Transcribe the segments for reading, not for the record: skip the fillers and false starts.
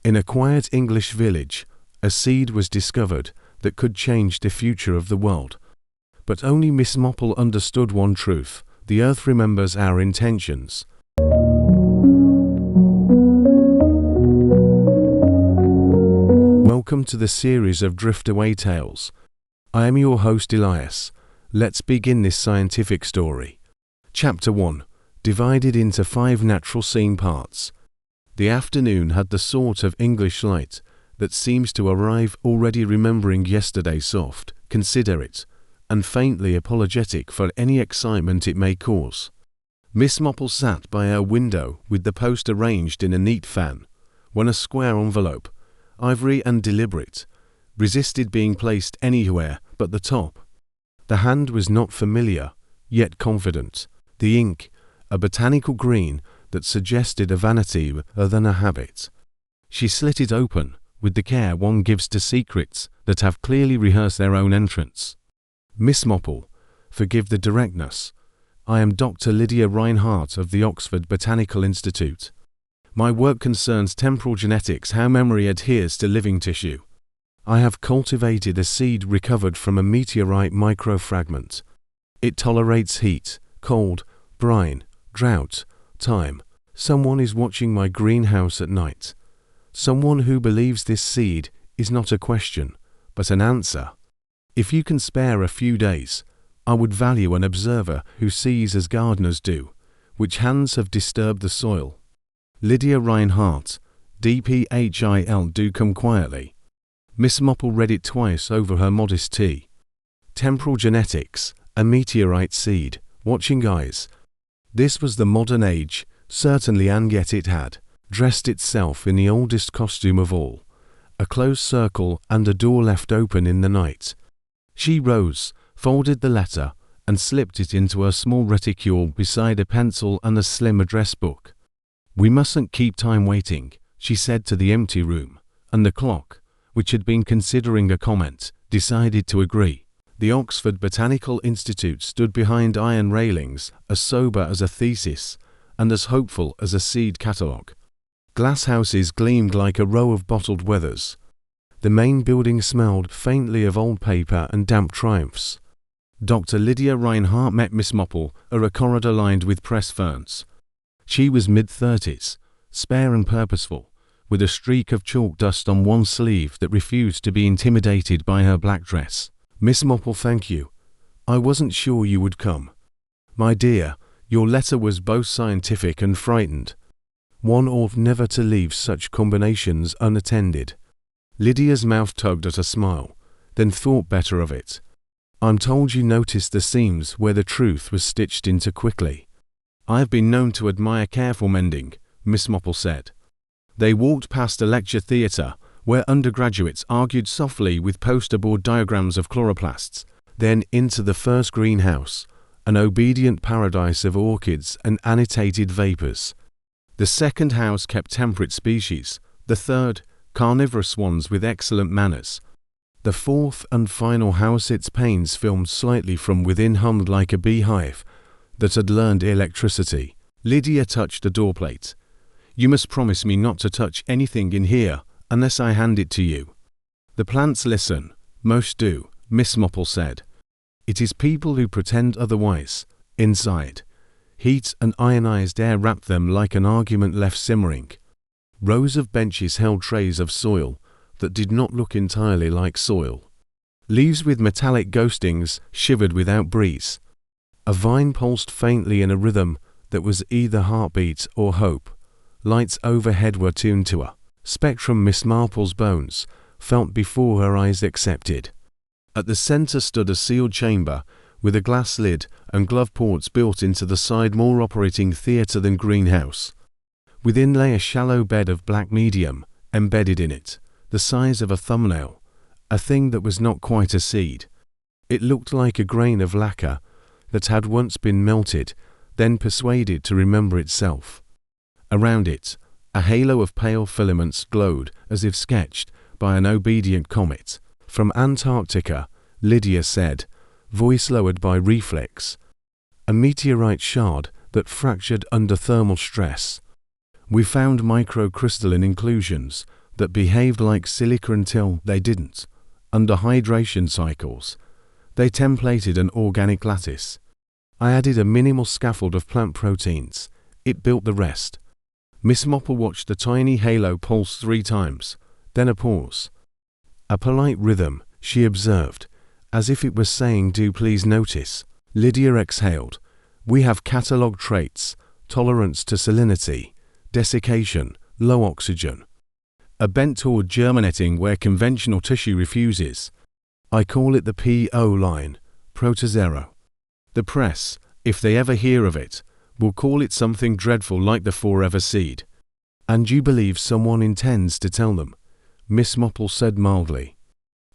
In a quiet English village, a seed was discovered that could change the future of the world. But only Miss Marple understood one truth: the earth remembers our intentions. Welcome to the series of Driftaway Tales. I am your host Elias. Let's begin this scientific story. Chapter 1, divided into 5 natural scene parts. The afternoon had the sort of English light that seems to arrive already remembering yesterday, soft, considerate, and faintly apologetic for any excitement it may cause. Miss Marple sat by her window with the post arranged in a neat fan, when a square envelope, ivory and deliberate, resisted being placed anywhere but the top. The hand was not familiar, yet confident. The ink, a botanical green that suggested a vanity rather than a habit. She slit it open with the care one gives to secrets that have clearly rehearsed their own entrance. Miss Marple, forgive the directness. I am Dr. Lydia Reinhardt of the Oxford Botanical Institute. My work concerns temporal genetics, how memory adheres to living tissue. I have cultivated a seed recovered from a meteorite microfragment. It tolerates heat, cold, brine, drought, time. Someone is watching my greenhouse at night. Someone who believes this seed is not a question, but an answer. If you can spare a few days, I would value an observer who sees as gardeners do, which hands have disturbed the soil. Lydia Reinhardt, DPHIL, do come quietly. Miss Marple read it twice over her modest tea. Temporal genetics, a meteorite seed, watching eyes. This was the modern age, certainly, and yet it had dressed itself in the oldest costume of all, a closed circle and a door left open in the night. She rose, folded the letter, and slipped it into her small reticule beside a pencil and a slim address book. We mustn't keep time waiting, she said to the empty room, and the clock, which had been considering a comment, decided to agree. The Oxford Botanical Institute stood behind iron railings, as sober as a thesis, and as hopeful as a seed catalogue. Glass houses gleamed like a row of bottled wethers. The main building smelled faintly of old paper and damp triumphs. Dr. Lydia Reinhardt met Miss Marple at a corridor lined with press ferns. She was mid-30s, spare and purposeful, with a streak of chalk dust on one sleeve that refused to be intimidated by her black dress. Miss Marple, thank you. I wasn't sure you would come. My dear, your letter was both scientific and frightened. One ought never to leave such combinations unattended. Lydia's mouth tugged at a smile, then thought better of it. I'm told you noticed the seams where the truth was stitched into quickly. I've been known to admire careful mending, Miss Marple said. They walked past a lecture theatre where undergraduates argued softly with poster board diagrams of chloroplasts, then into the first greenhouse, an obedient paradise of orchids and annotated vapours. The second house kept temperate species, the third, carnivorous ones with excellent manners. The fourth and final house, its panes filmed slightly from within, hummed like a beehive that had learned electricity. Lydia touched the doorplate. You must promise me not to touch anything in here unless I hand it to you. The plants listen, most do, Miss Marple said. It is people who pretend otherwise. Inside, heat and ionized air wrapped them like an argument left simmering. Rows of benches held trays of soil that did not look entirely like soil. Leaves with metallic ghostings shivered without breeze. A vine pulsed faintly in a rhythm that was either heartbeat or hope. Lights overhead were tuned to a spectrum Miss Marple's bones felt before her eyes accepted. At the centre stood a sealed chamber with a glass lid and glove ports built into the side, more operating theatre than greenhouse. Within lay a shallow bed of black medium, embedded in it, the size of a thumbnail, a thing that was not quite a seed. It looked like a grain of lacquer that had once been melted, then persuaded to remember itself. Around it, a halo of pale filaments glowed as if sketched by an obedient comet. From Antarctica, Lydia said, voice lowered by reflex. A meteorite shard that fractured under thermal stress. We found microcrystalline inclusions that behaved like silica until they didn't. Under hydration cycles, they templated an organic lattice. I added a minimal scaffold of plant proteins. It built the rest. Miss Marple watched the tiny halo pulse 3 times, then a pause. A polite rhythm, she observed, as if it was saying, "Do please notice." Lydia exhaled. "We have catalogue traits: tolerance to salinity, desiccation, low oxygen. A bent toward germinating where conventional tissue refuses. I call it the PO line, protozero. The press, if they ever hear of it, will call it something dreadful like the forever seed." "And you believe someone intends to tell them?" Miss Marple said mildly.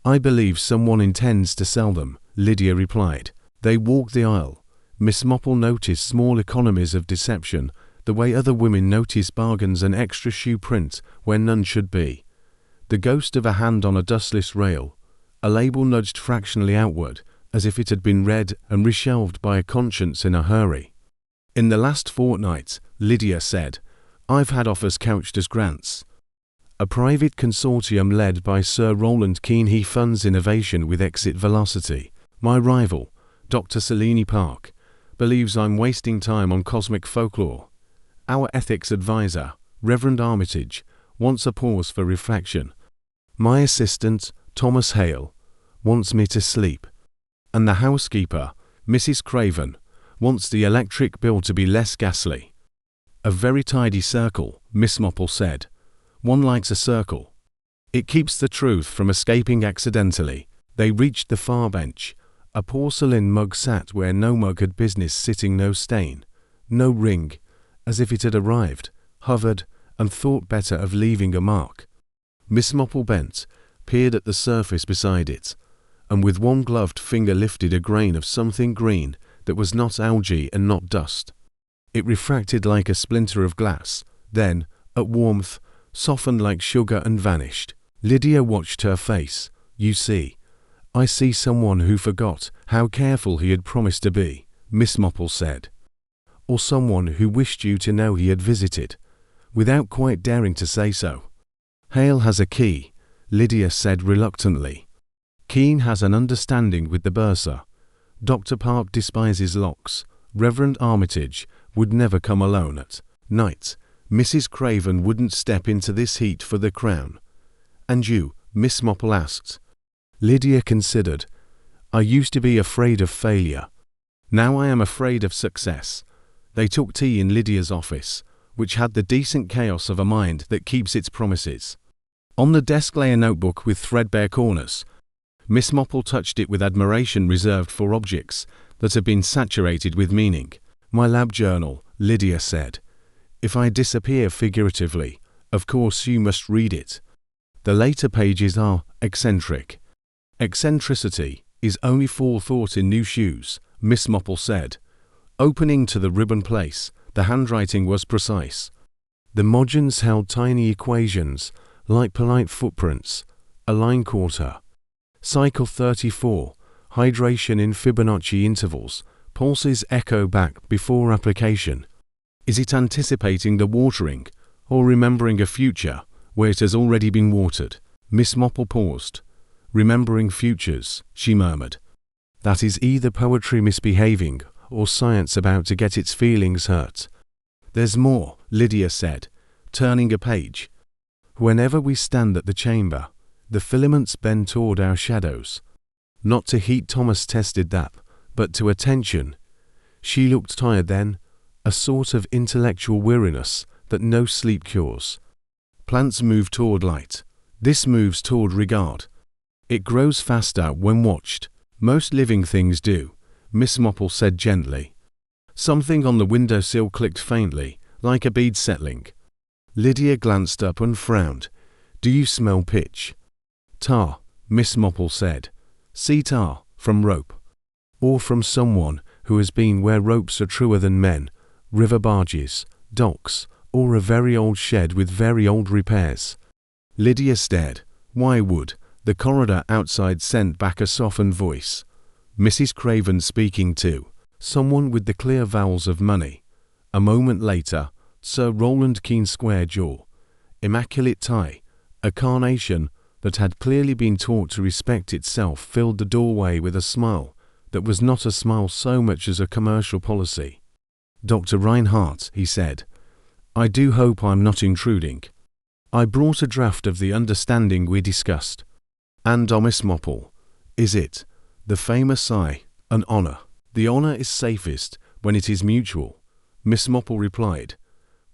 "I believe someone intends to sell them," Lydia replied. They walked the aisle. Miss Marple noticed small economies of deception, the way other women notice bargains and extra shoe print where none should be. The ghost of a hand on a dustless rail, a label nudged fractionally outward, as if it had been read and reshelved by a conscience in a hurry. "In the last fortnight," Lydia said, "I've had offers couched as grants. A private consortium led by Sir Roland Keane. He funds innovation with exit velocity. My rival, Dr. Selene Park, believes I'm wasting time on cosmic folklore. Our ethics advisor, Reverend Armitage, wants a pause for reflection. My assistant, Thomas Hale, wants me to sleep. And the housekeeper, Mrs. Craven, wants the electric bill to be less ghastly." "A very tidy circle," Miss Marple said. "One likes a circle. It keeps the truth from escaping accidentally." They reached the far bench. A porcelain mug sat where no mug had business sitting, no stain, no ring, as if it had arrived, hovered, and thought better of leaving a mark. Miss Marple bent, peered at the surface beside it, and with one gloved finger lifted a grain of something green that was not algae and not dust. It refracted like a splinter of glass, then, at warmth, softened like sugar and vanished. Lydia watched her face. "You see, I see someone who forgot how careful he had promised to be," Miss Marple said. "Or someone who wished you to know he had visited, without quite daring to say so." "Hale has a key," Lydia said reluctantly. "Keane has an understanding with the bursar. Dr. Park despises locks. Reverend Armitage would never come alone at night. Mrs. Craven wouldn't step into this heat for the crown." "And you?" Miss Marple asked. Lydia considered. "I used to be afraid of failure. Now I am afraid of success." They took tea in Lydia's office, which had the decent chaos of a mind that keeps its promises. On the desk lay a notebook with threadbare corners. Miss Marple touched it with admiration reserved for objects that had been saturated with meaning. "My lab journal," Lydia said. "If I disappear figuratively, of course you must read it. The later pages are eccentric." "Eccentricity is only forethought in new shoes," Miss Marple said. Opening to the ribbon place, the handwriting was precise. The margins held tiny equations, like polite footprints. A line caught her. Cycle 34, hydration in Fibonacci intervals, pulses echo back before application. Is it anticipating the watering, or remembering a future where it has already been watered? Miss Marple paused. "Remembering futures," she murmured. "That is either poetry misbehaving or science about to get its feelings hurt." "There's more," Lydia said, turning a page. "Whenever we stand at the chamber, the filaments bend toward our shadows. Not to heat, Thomas tested that, but to attention." She looked tired then, a sort of intellectual weariness that no sleep cures. "Plants move toward light. This moves toward regard. It grows faster when watched. Most living things do," Miss Marple said gently. Something on the windowsill clicked faintly, like a bead settling. Lydia glanced up and frowned. "Do you smell pitch?" "Tar," Miss Marple said. "Sea tar, from rope. Or from someone who has been where ropes are truer than men, river barges, docks, or a very old shed with very old repairs." Lydia stared. "Why would?" The corridor outside sent back a softened voice. Mrs. Craven speaking too. Someone with the clear vowels of money. A moment later, Sir Roland Keane's square jaw. Immaculate tie. A carnation that had clearly been taught to respect itself filled the doorway with a smile that was not a smile so much as a commercial policy. "Dr. Reinhardt," he said, "I do hope I'm not intruding. I brought a draft of the understanding we discussed." "And, Miss Marple, is it, the famous sigh, an honor?" "The honor is safest when it is mutual," Miss Marple replied,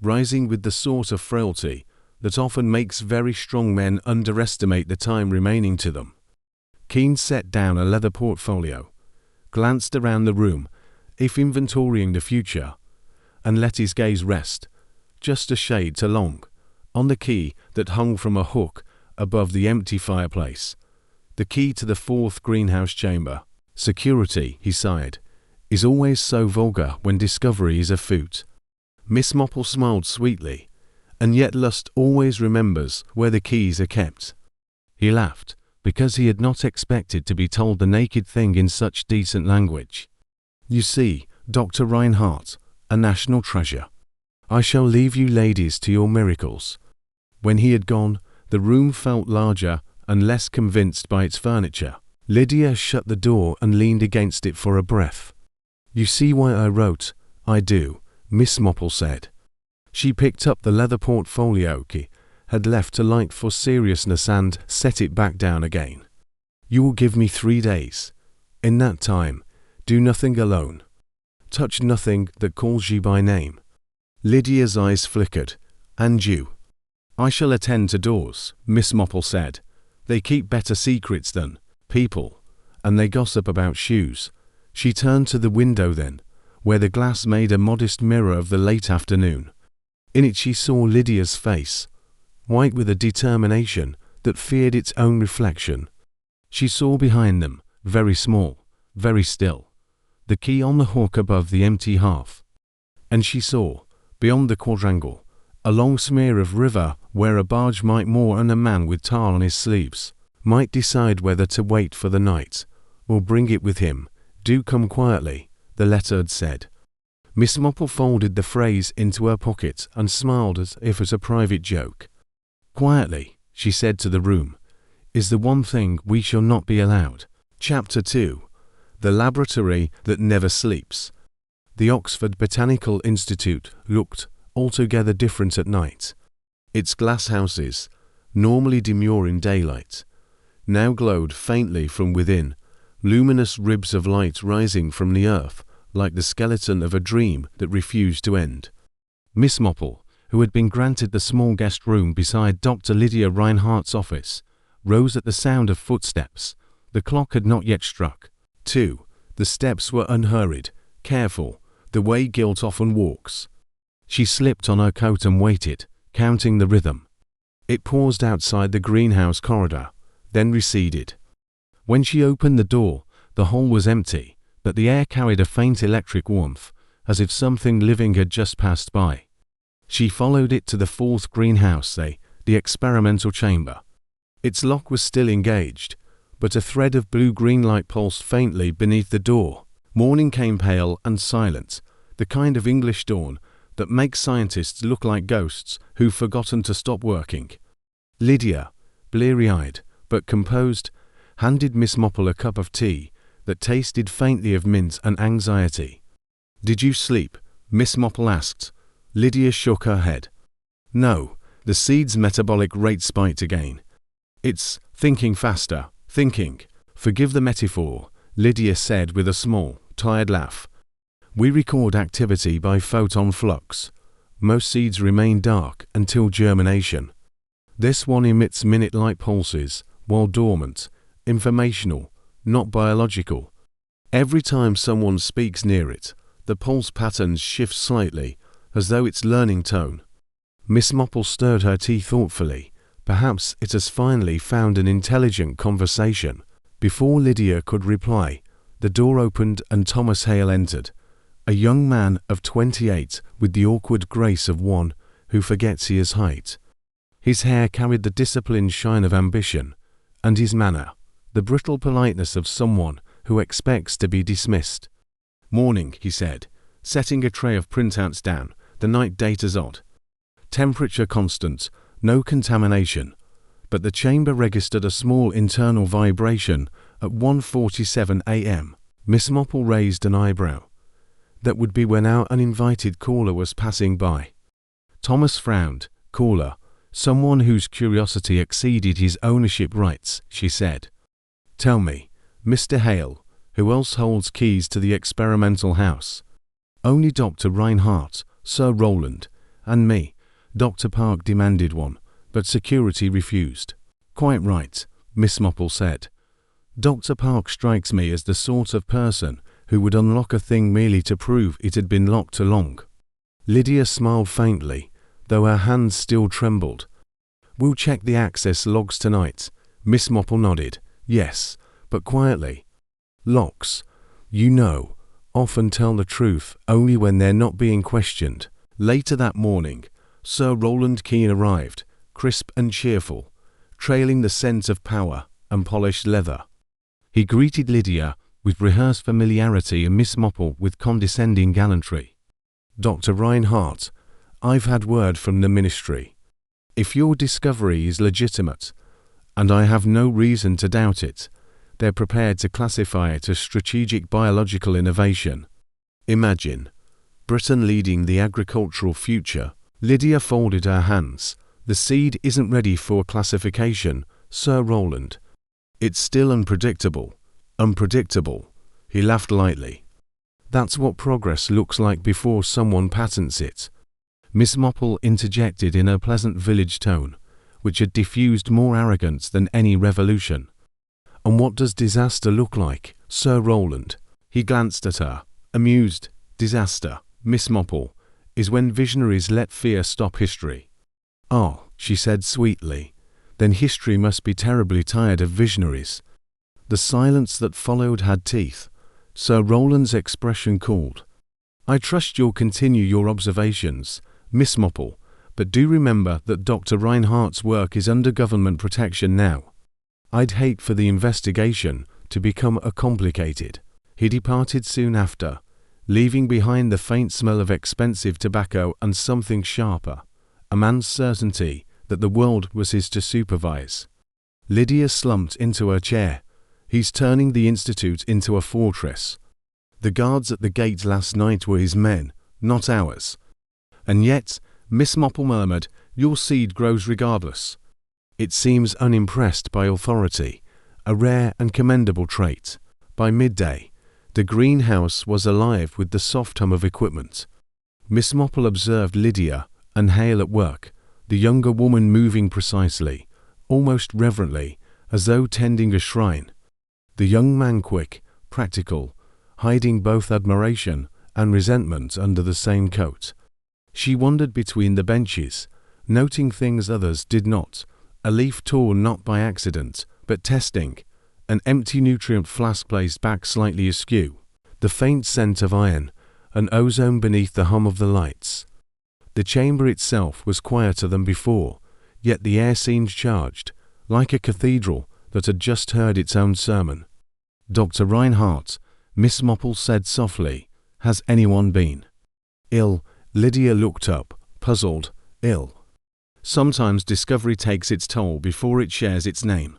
rising with the sort of frailty that often makes very strong men underestimate the time remaining to them. Keene set down a leather portfolio, glanced around the room, if inventorying the future, and let his gaze rest, just a shade too long, on the key that hung from a hook above the empty fireplace. The key to the 4th greenhouse chamber. "Security," he sighed, "is always so vulgar when discovery is afoot." Miss Marple smiled sweetly, and yet lust always remembers where the keys are kept. He laughed, because he had not expected to be told the naked thing in such decent language. "You see, Dr. Reinhardt, a national treasure. I shall leave you ladies to your miracles." When he had gone, the room felt larger and less convinced by its furniture. Lydia shut the door and leaned against it for a breath. "You see why I wrote, I do," Miss Marple said. She picked up the leather portfolio he had left to light for seriousness and set it back down again. "You will give me 3 days. In that time, do nothing alone. Touch nothing that calls you by name." Lydia's eyes flickered. "And you?" "I shall attend to doors," Miss Marple said. "They keep better secrets than people, and they gossip about shoes." She turned to the window then, where the glass made a modest mirror of the late afternoon. In it she saw Lydia's face, white with a determination that feared its own reflection. She saw behind them, very small, very still, the key on the hook above the empty hearth. And she saw, beyond the quadrangle, a long smear of river where a barge might moor and a man with tar on his sleeves might decide whether to wait for the night or bring it with him. "Do come quietly," the letter had said. Miss Marple folded the phrase into her pocket and smiled as if at a private joke. "Quietly," she said to the room, "is the one thing we shall not be allowed." Chapter 2. The Laboratory That Never Sleeps. The Oxford Botanical Institute looked altogether different at night. Its glass houses, normally demure in daylight, now glowed faintly from within, luminous ribs of light rising from the earth like the skeleton of a dream that refused to end. Miss Marple, who had been granted the small guest room beside Dr. Lydia Reinhardt's office, rose at the sound of footsteps. The clock had not yet struck 2. The steps were unhurried, careful, the way guilt often walks. She slipped on her coat and waited, counting the rhythm. It paused outside the greenhouse corridor, then receded. When she opened the door, the hall was empty, but the air carried a faint electric warmth, as if something living had just passed by. She followed it to the 4th greenhouse, the experimental chamber. Its lock was still engaged, but a thread of blue-green light pulsed faintly beneath the door. Morning came pale and silent, the kind of English dawn that makes scientists look like ghosts who've forgotten to stop working. Lydia, bleary-eyed but composed, handed Miss Marple a cup of tea that tasted faintly of mint and anxiety. "Did you sleep?" Miss Marple asked. Lydia shook her head. "No, the seed's metabolic rate spiked again. It's thinking faster, thinking. Forgive the metaphor," Lydia said with a small, tired laugh. "We record activity by photon flux. Most seeds remain dark until germination. This one emits minute light pulses, while dormant, informational, not biological. Every time someone speaks near it, the pulse patterns shift slightly, as though it's learning tone." Miss Marple stirred her tea thoughtfully. Perhaps it has finally found an intelligent conversation. Before Lydia could reply, the door opened and Thomas Hale entered, a young man of 28 with the awkward grace of one who forgets he has height. His hair carried the disciplined shine of ambition, and his manner, the brittle politeness of someone who expects to be dismissed. "Morning," he said, setting a tray of printouts down. "The night data's odd. Temperature constant, no contamination. but the chamber registered a small internal vibration at 1:47 a.m. Miss Marple raised an eyebrow. That would be when our uninvited caller was passing by. Thomas frowned. Caller, someone whose curiosity exceeded his ownership rights, she said. Tell me, Mr. Hale, who else holds keys to the experimental house? Only Dr. Reinhardt, Sir Roland, and me. Dr. Park demanded one, but security refused. Quite right, Miss Marple said. Dr. Park strikes me as the sort of person who would unlock a thing merely to prove it had been locked along. Lydia smiled faintly, though her hands still trembled. We'll check the access logs tonight. Miss Marple nodded. Yes, but quietly. Locks, you know, often tell the truth only when they're not being questioned. Later that morning, Sir Roland Keene arrived, crisp and cheerful, trailing the scent of power and polished leather. He greeted Lydia with rehearsed familiarity and Miss Marple with condescending gallantry. Dr. Reinhardt, I've had word from the ministry. If your discovery is legitimate, and I have no reason to doubt it, they're prepared to classify it as strategic biological innovation. Imagine Britain leading the agricultural future. Lydia folded her hands. The seed isn't ready for classification, Sir Roland. It's still unpredictable. Unpredictable. He laughed lightly. That's what progress looks like before someone patents it. Miss Marple interjected in her pleasant village tone, which had diffused more arrogance than any revolution. And what does disaster look like, Sir Roland? He glanced at her, amused. Disaster, Miss Marple, is when visionaries let fear stop history. Oh, she said sweetly, then history must be terribly tired of visionaries. The silence that followed had teeth. Sir Roland's expression cooled. I trust you'll continue your observations, Miss Marple, but do remember that Dr. Reinhardt's work is under government protection now. I'd hate for the investigation to become complicated. He departed soon after, leaving behind the faint smell of expensive tobacco and something sharper, a man's certainty that the world was his to supervise. Lydia slumped into her chair. He's turning the institute into a fortress. The guards at the gate last night were his men, not ours. And yet, Miss Marple murmured, your seed grows regardless. It seems unimpressed by authority, a rare and commendable trait. By midday, the greenhouse was alive with the soft hum of equipment. Miss Marple observed Lydia and Hale at work, the younger woman moving precisely, almost reverently, as though tending a shrine. The young man quick, practical, hiding both admiration and resentment under the same coat. She wandered between the benches, noting things others did not, a leaf torn not by accident, but testing, an empty nutrient flask placed back slightly askew, the faint scent of iron, and ozone beneath the hum of the lights. The chamber itself was quieter than before, yet the air seemed charged, like a cathedral that had just heard its own sermon. Dr. Reinhardt, Miss Marple said softly, has anyone been ill? Lydia looked up, puzzled. Ill. Sometimes discovery takes its toll before it shares its name.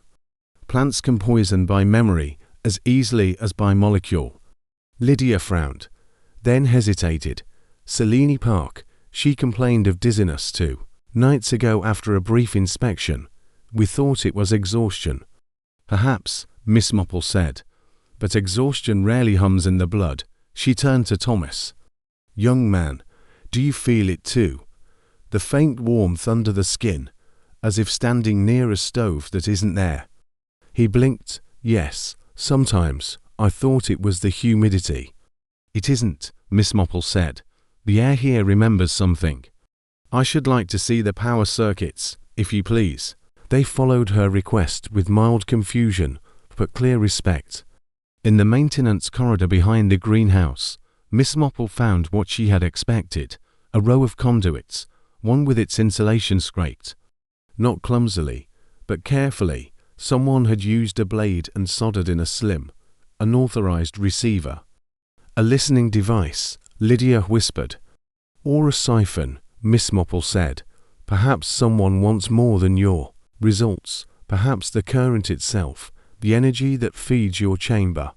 Plants can poison by memory as easily as by molecule. Lydia frowned, then hesitated. Selene Park, she complained of dizziness 2 nights ago after a brief inspection. We thought it was exhaustion. Perhaps, Miss Marple said, but exhaustion rarely hums in the blood. She turned to Thomas. Young man, do you feel it too? The faint warmth under the skin, as if standing near a stove that isn't there. He blinked. Yes, sometimes. I thought it was the humidity. It isn't, Miss Marple said. The air here remembers something. I should like to see the power circuits, if you please. They followed her request with mild confusion, but clear respect. In the maintenance corridor behind the greenhouse, Miss Marple found what she had expected, a row of conduits, one with its insulation scraped. Not clumsily, but carefully, someone had used a blade and soldered in a slim, unauthorized receiver. A listening device, Lydia whispered. Or a siphon, Miss Marple said. Perhaps someone wants more than your Results, perhaps the current itself, the energy that feeds your chamber.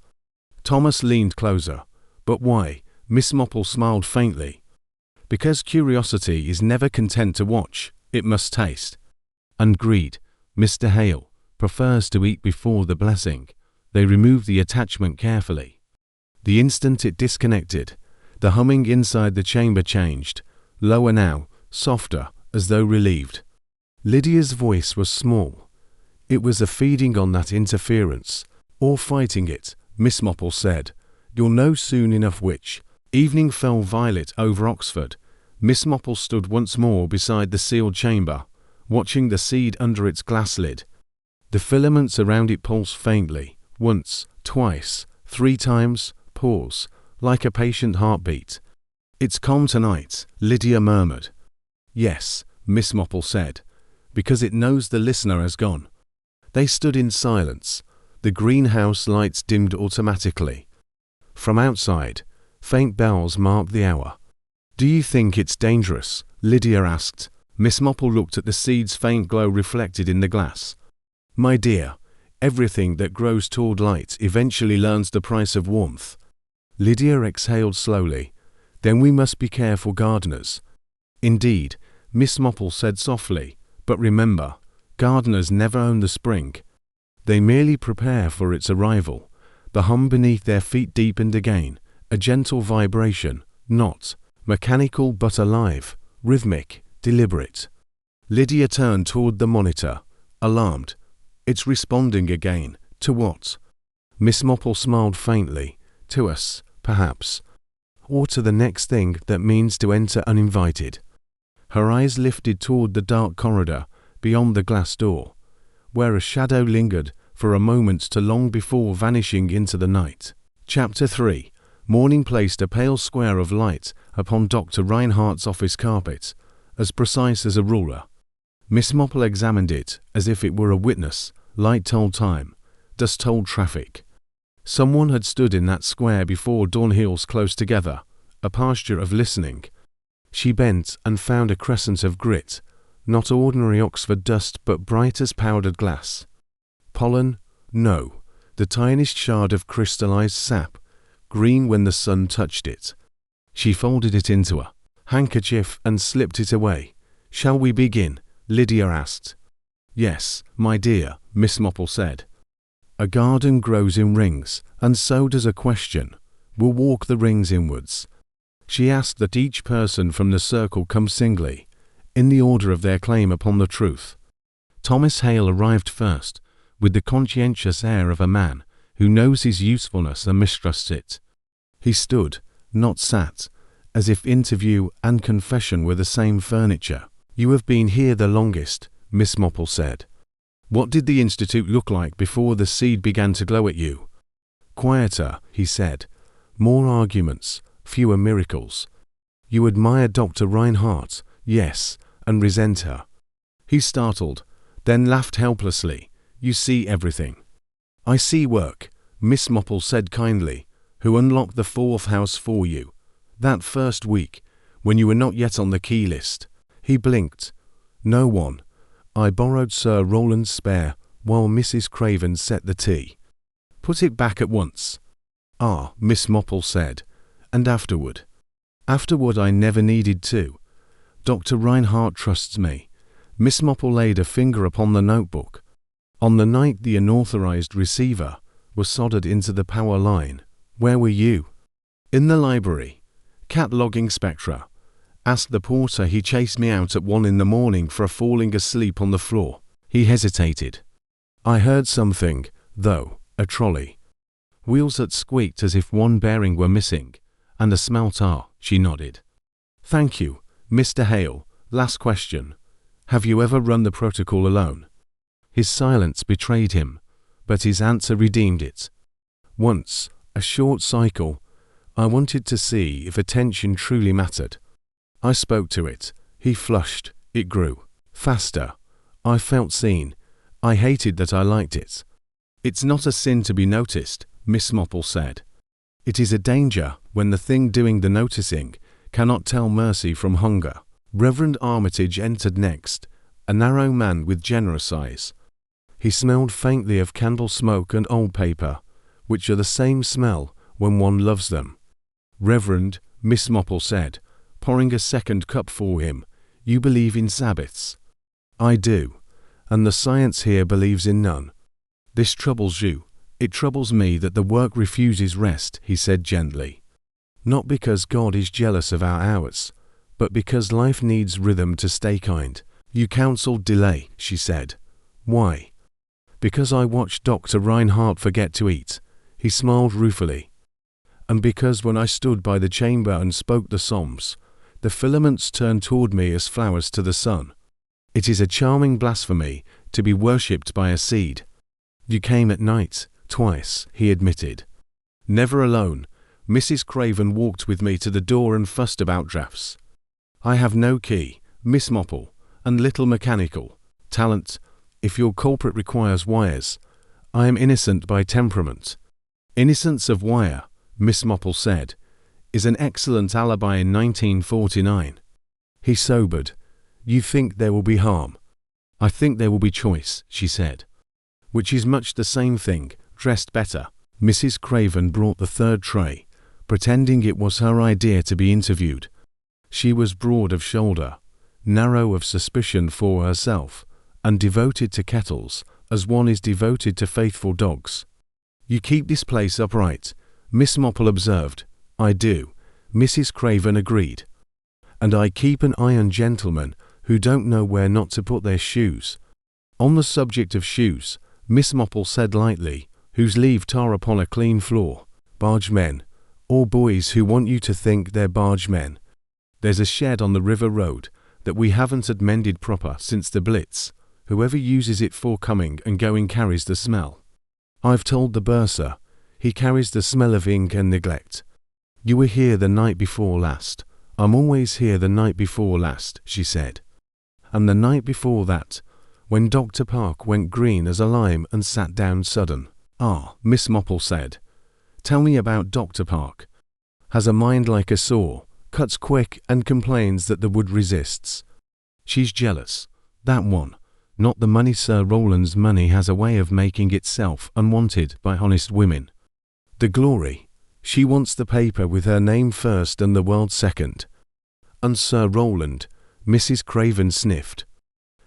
Thomas leaned closer. But why? Miss Marple smiled faintly. Because curiosity is never content to watch, it must taste. And greed, Mr. Hale, prefers to eat before the blessing. They removed the attachment carefully. The instant it disconnected, the humming inside the chamber changed, lower now, softer, as though relieved. Lydia's voice was small. It was a feeding on that interference, or fighting it, Miss Marple said. You'll know soon enough which. Evening fell violet over Oxford. Miss Marple stood once more beside the sealed chamber, watching the seed under its glass lid. The filaments around it pulsed faintly, once, twice, 3 times, pause, like a patient heartbeat. It's calm tonight, Lydia murmured. Yes, Miss Marple said, because it knows the listener has gone. They stood in silence. The greenhouse lights dimmed automatically. From outside, faint bells marked the hour. Do you think it's dangerous? Lydia asked. Miss Marple looked at the seed's faint glow reflected in the glass. My dear, everything that grows toward light eventually learns the price of warmth. Lydia exhaled slowly. Then we must be careful gardeners. Indeed, Miss Marple said softly, but remember, gardeners never own the spring. They merely prepare for its arrival. The hum beneath their feet deepened again, a gentle vibration, not mechanical but alive, rhythmic, deliberate. Lydia turned toward the monitor, alarmed. It's responding again. To what? Miss Marple smiled faintly. To us, perhaps. Or to the next thing that means to enter uninvited. Her eyes lifted toward the dark corridor, beyond the glass door, where a shadow lingered for a moment to long before vanishing into the night. Chapter 3. Morning placed a pale square of light upon Dr. Reinhardt's office carpet, as precise as a ruler. Miss Marple examined it as if it were a witness. Light told time, dust told traffic. Someone had stood in that square before dawn, heels close together, a posture of listening. She bent and found a crescent of grit, not ordinary Oxford dust but bright as powdered glass. Pollen? No, the tiniest shard of crystallized sap, green when the sun touched it. She folded it into a handkerchief and slipped it away. Shall we begin? Lydia asked. Yes, my dear, Miss Marple said. A garden grows in rings, and so does a question. We'll walk the rings inwards. She asked that each person from the circle come singly, in the order of their claim upon the truth. Thomas Hale arrived first, with the conscientious air of a man who knows his usefulness and mistrusts it. He stood, not sat, as if interview and confession were the same furniture. You have been here the longest, Miss Marple said. What did the institute look like before the seed began to glow at you? Quieter, he said. More arguments, fewer miracles. You admire Dr. Reinhardt, yes, and resent her. He startled, then laughed helplessly. You see everything. I see work, Miss Marple said kindly, who unlocked the 4th house for you. That first week, when you were not yet on the key list. He blinked. No one. I borrowed Sir Roland's spare while Mrs. Craven set the tea. Put it back at once. Ah, Miss Marple said. And afterward? Afterward I never needed to. Dr. Reinhardt trusts me. Miss Marple laid a finger upon the notebook. On the night the unauthorized receiver was soldered into the power line, where were you? In the library. Cataloging spectra. Asked the porter. He chased me out at 1 a.m. for falling asleep on the floor. He hesitated. I heard something, though, a trolley. Wheels that squeaked as if one bearing were missing, and a smelt. She nodded. Thank you, Mr. Hale. Last question. Have you ever run the protocol alone? His silence betrayed him, but his answer redeemed it. Once, a short cycle. I wanted to see if attention truly mattered. I spoke to it. He flushed. It grew. Faster. I felt seen. I hated that I liked it. It's not a sin to be noticed, Miss Marple said. It is a danger when the thing doing the noticing cannot tell mercy from hunger. Reverend Armitage entered next, a narrow man with generous eyes. He smelled faintly of candle smoke and old paper, which are the same smell when one loves them. "Reverend," Miss Marple said, pouring a second cup for him, "you believe in Sabbaths." "I do, and the science here believes in none." "This troubles you." "It troubles me that the work refuses rest," he said gently. "Not because God is jealous of our hours, but because life needs rhythm to stay kind." "You counseled delay," she said. "Why?" "Because I watched Dr. Reinhardt forget to eat." He smiled ruefully. "And because when I stood by the chamber and spoke the Psalms, the filaments turned toward me as flowers to the sun." "It is a charming blasphemy to be worshipped by a seed." "You came at night, twice," he admitted. "Never alone. Mrs. Craven walked with me to the door and fussed about drafts. I have no key, Miss Marple, and little mechanical talent, if your culprit requires wires. I am innocent by temperament." "Innocence of wire," Miss Marple said, "is an excellent alibi in 1949. He sobered. "You think there will be harm?" "I think there will be choice," she said. "Which is much the same thing, dressed better." Mrs. Craven brought the third tray, pretending it was her idea to be interviewed. She was broad of shoulder, narrow of suspicion for herself, and devoted to kettles, as one is devoted to faithful dogs. "You keep this place upright," Miss Marple observed. "I do," Mrs. Craven agreed. "And I keep an eye on gentlemen who don't know where not to put their shoes." "On the subject of shoes," Miss Marple said lightly, "whose leave tar upon a clean floor? Bargemen, or boys who want you to think they're bargemen. There's a shed on the river road that we haven't had mended proper since the Blitz. Whoever uses it for coming and going carries the smell. I've told the bursar. He carries the smell of ink and neglect." "You were here the night before last." "I'm always here the night before last," she said. "And the night before that, when Dr. Park went green as a lime and sat down sudden." "Ah," Miss Marple said. "Tell me about Dr. Park." "Has a mind like a saw, cuts quick and complains that the wood resists." "She's jealous. That one. Not the money. Sir Rowland's money has a way of making itself unwanted by honest women. The glory. She wants the paper with her name first and the world second." "And Sir Rowland," Mrs. Craven sniffed.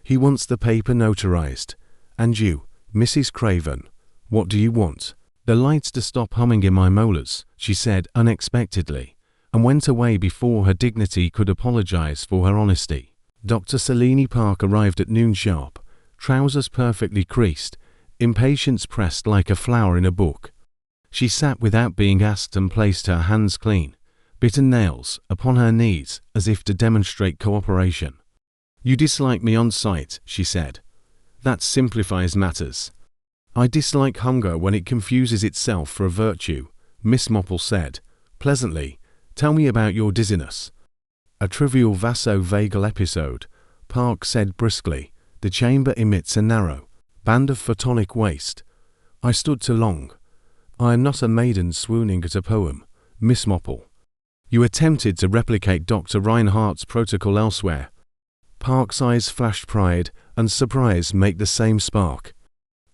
"He wants the paper notarized. And you, Mrs. Craven, what do you want?" "The lights to stop humming in my molars," she said unexpectedly, and went away before her dignity could apologize for her honesty. Dr. Selene Park arrived at noon sharp, trousers perfectly creased, impatience pressed like a flower in a book. She sat without being asked and placed her hands clean, bitten nails, upon her knees as if to demonstrate cooperation. "You dislike me on sight," she said. "That simplifies matters." "I dislike hunger when it confuses itself for a virtue," Miss Marple said, pleasantly. "Tell me about your dizziness." "A trivial vasovagal episode," Park said briskly. "The chamber emits a narrow band of photonic waste. I stood too long. I am not a maiden swooning at a poem, Miss Marple." "You attempted to replicate Dr. Reinhardt's protocol elsewhere." Park's eyes flashed pride and surprise make the same spark.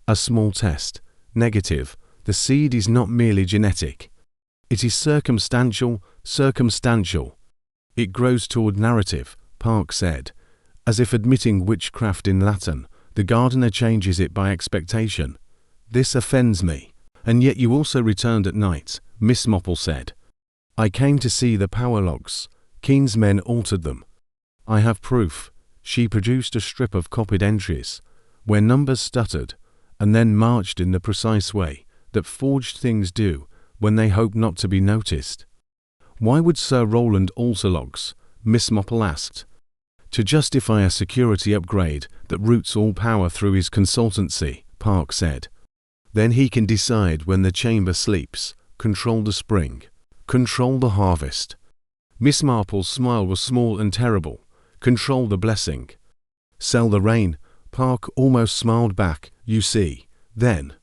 "A small test. Negative. The seed is not merely genetic. It is circumstantial. It grows toward narrative," Park said, as if admitting witchcraft in Latin. "The gardener changes it by expectation. This offends me." "And yet you also returned at night," Miss Marple said. "I came to see the power logs. Keene's men altered them." "I have proof." She produced a strip of copied entries, where numbers stuttered, and then marched in the precise way that forged things do when they hope not to be noticed. "Why would Sir Rowland alter logs?" Miss Marple asked. "To justify a security upgrade that routes all power through his consultancy," Park said. "Then he can decide when the chamber sleeps, control the spring, control the harvest." Miss Marple's smile was small and terrible. "Control the blessing. Sell the rain." Park almost smiled back. "You see, then.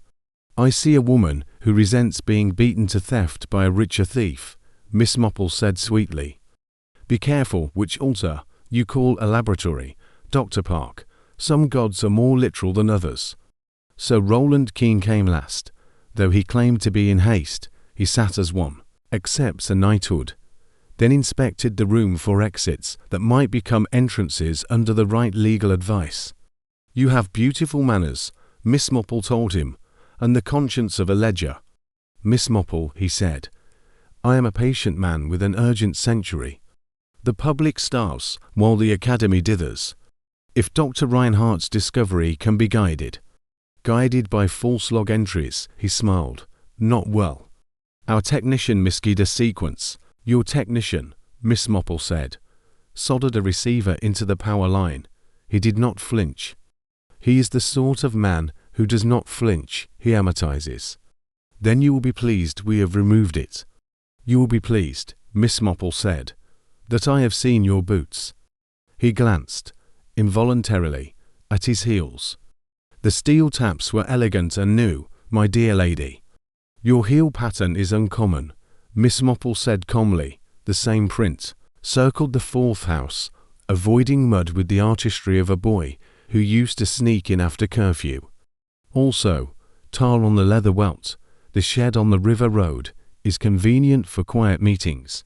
I see a woman who resents being beaten to theft by a richer thief," Miss Marple said sweetly. "Be careful which altar you call a laboratory, Dr. Park," Some gods are more literal than others. So Roland Keene came last. Though he claimed to be in haste, he sat as one, accepts a knighthood, then inspected the room for exits that might become entrances under the right legal advice. You have beautiful manners, Miss Marple told him, and the conscience of a ledger. Miss Marple, he said, I am a patient man with an urgent sanctuary. The public starves while the academy dithers. If Dr. Reinhardt's discovery can be guided by false log entries, he smiled, not well. Our technician miskeyed a sequence. Your technician, Miss Marple said, soldered a receiver into the power line. He did not flinch. He is the sort of man who does not flinch, he amortizes. Then you will be pleased we have removed it. You will be pleased, Miss Marple said, that I have seen your boots. He glanced, involuntarily, at his heels. The steel taps were elegant and new, my dear lady. Your heel pattern is uncommon, Miss Marple said calmly. The same print circled the fourth house, avoiding mud with the artistry of a boy who used to sneak in after curfew. Also, tar on the leather welt, the shed on the river road, is convenient for quiet meetings.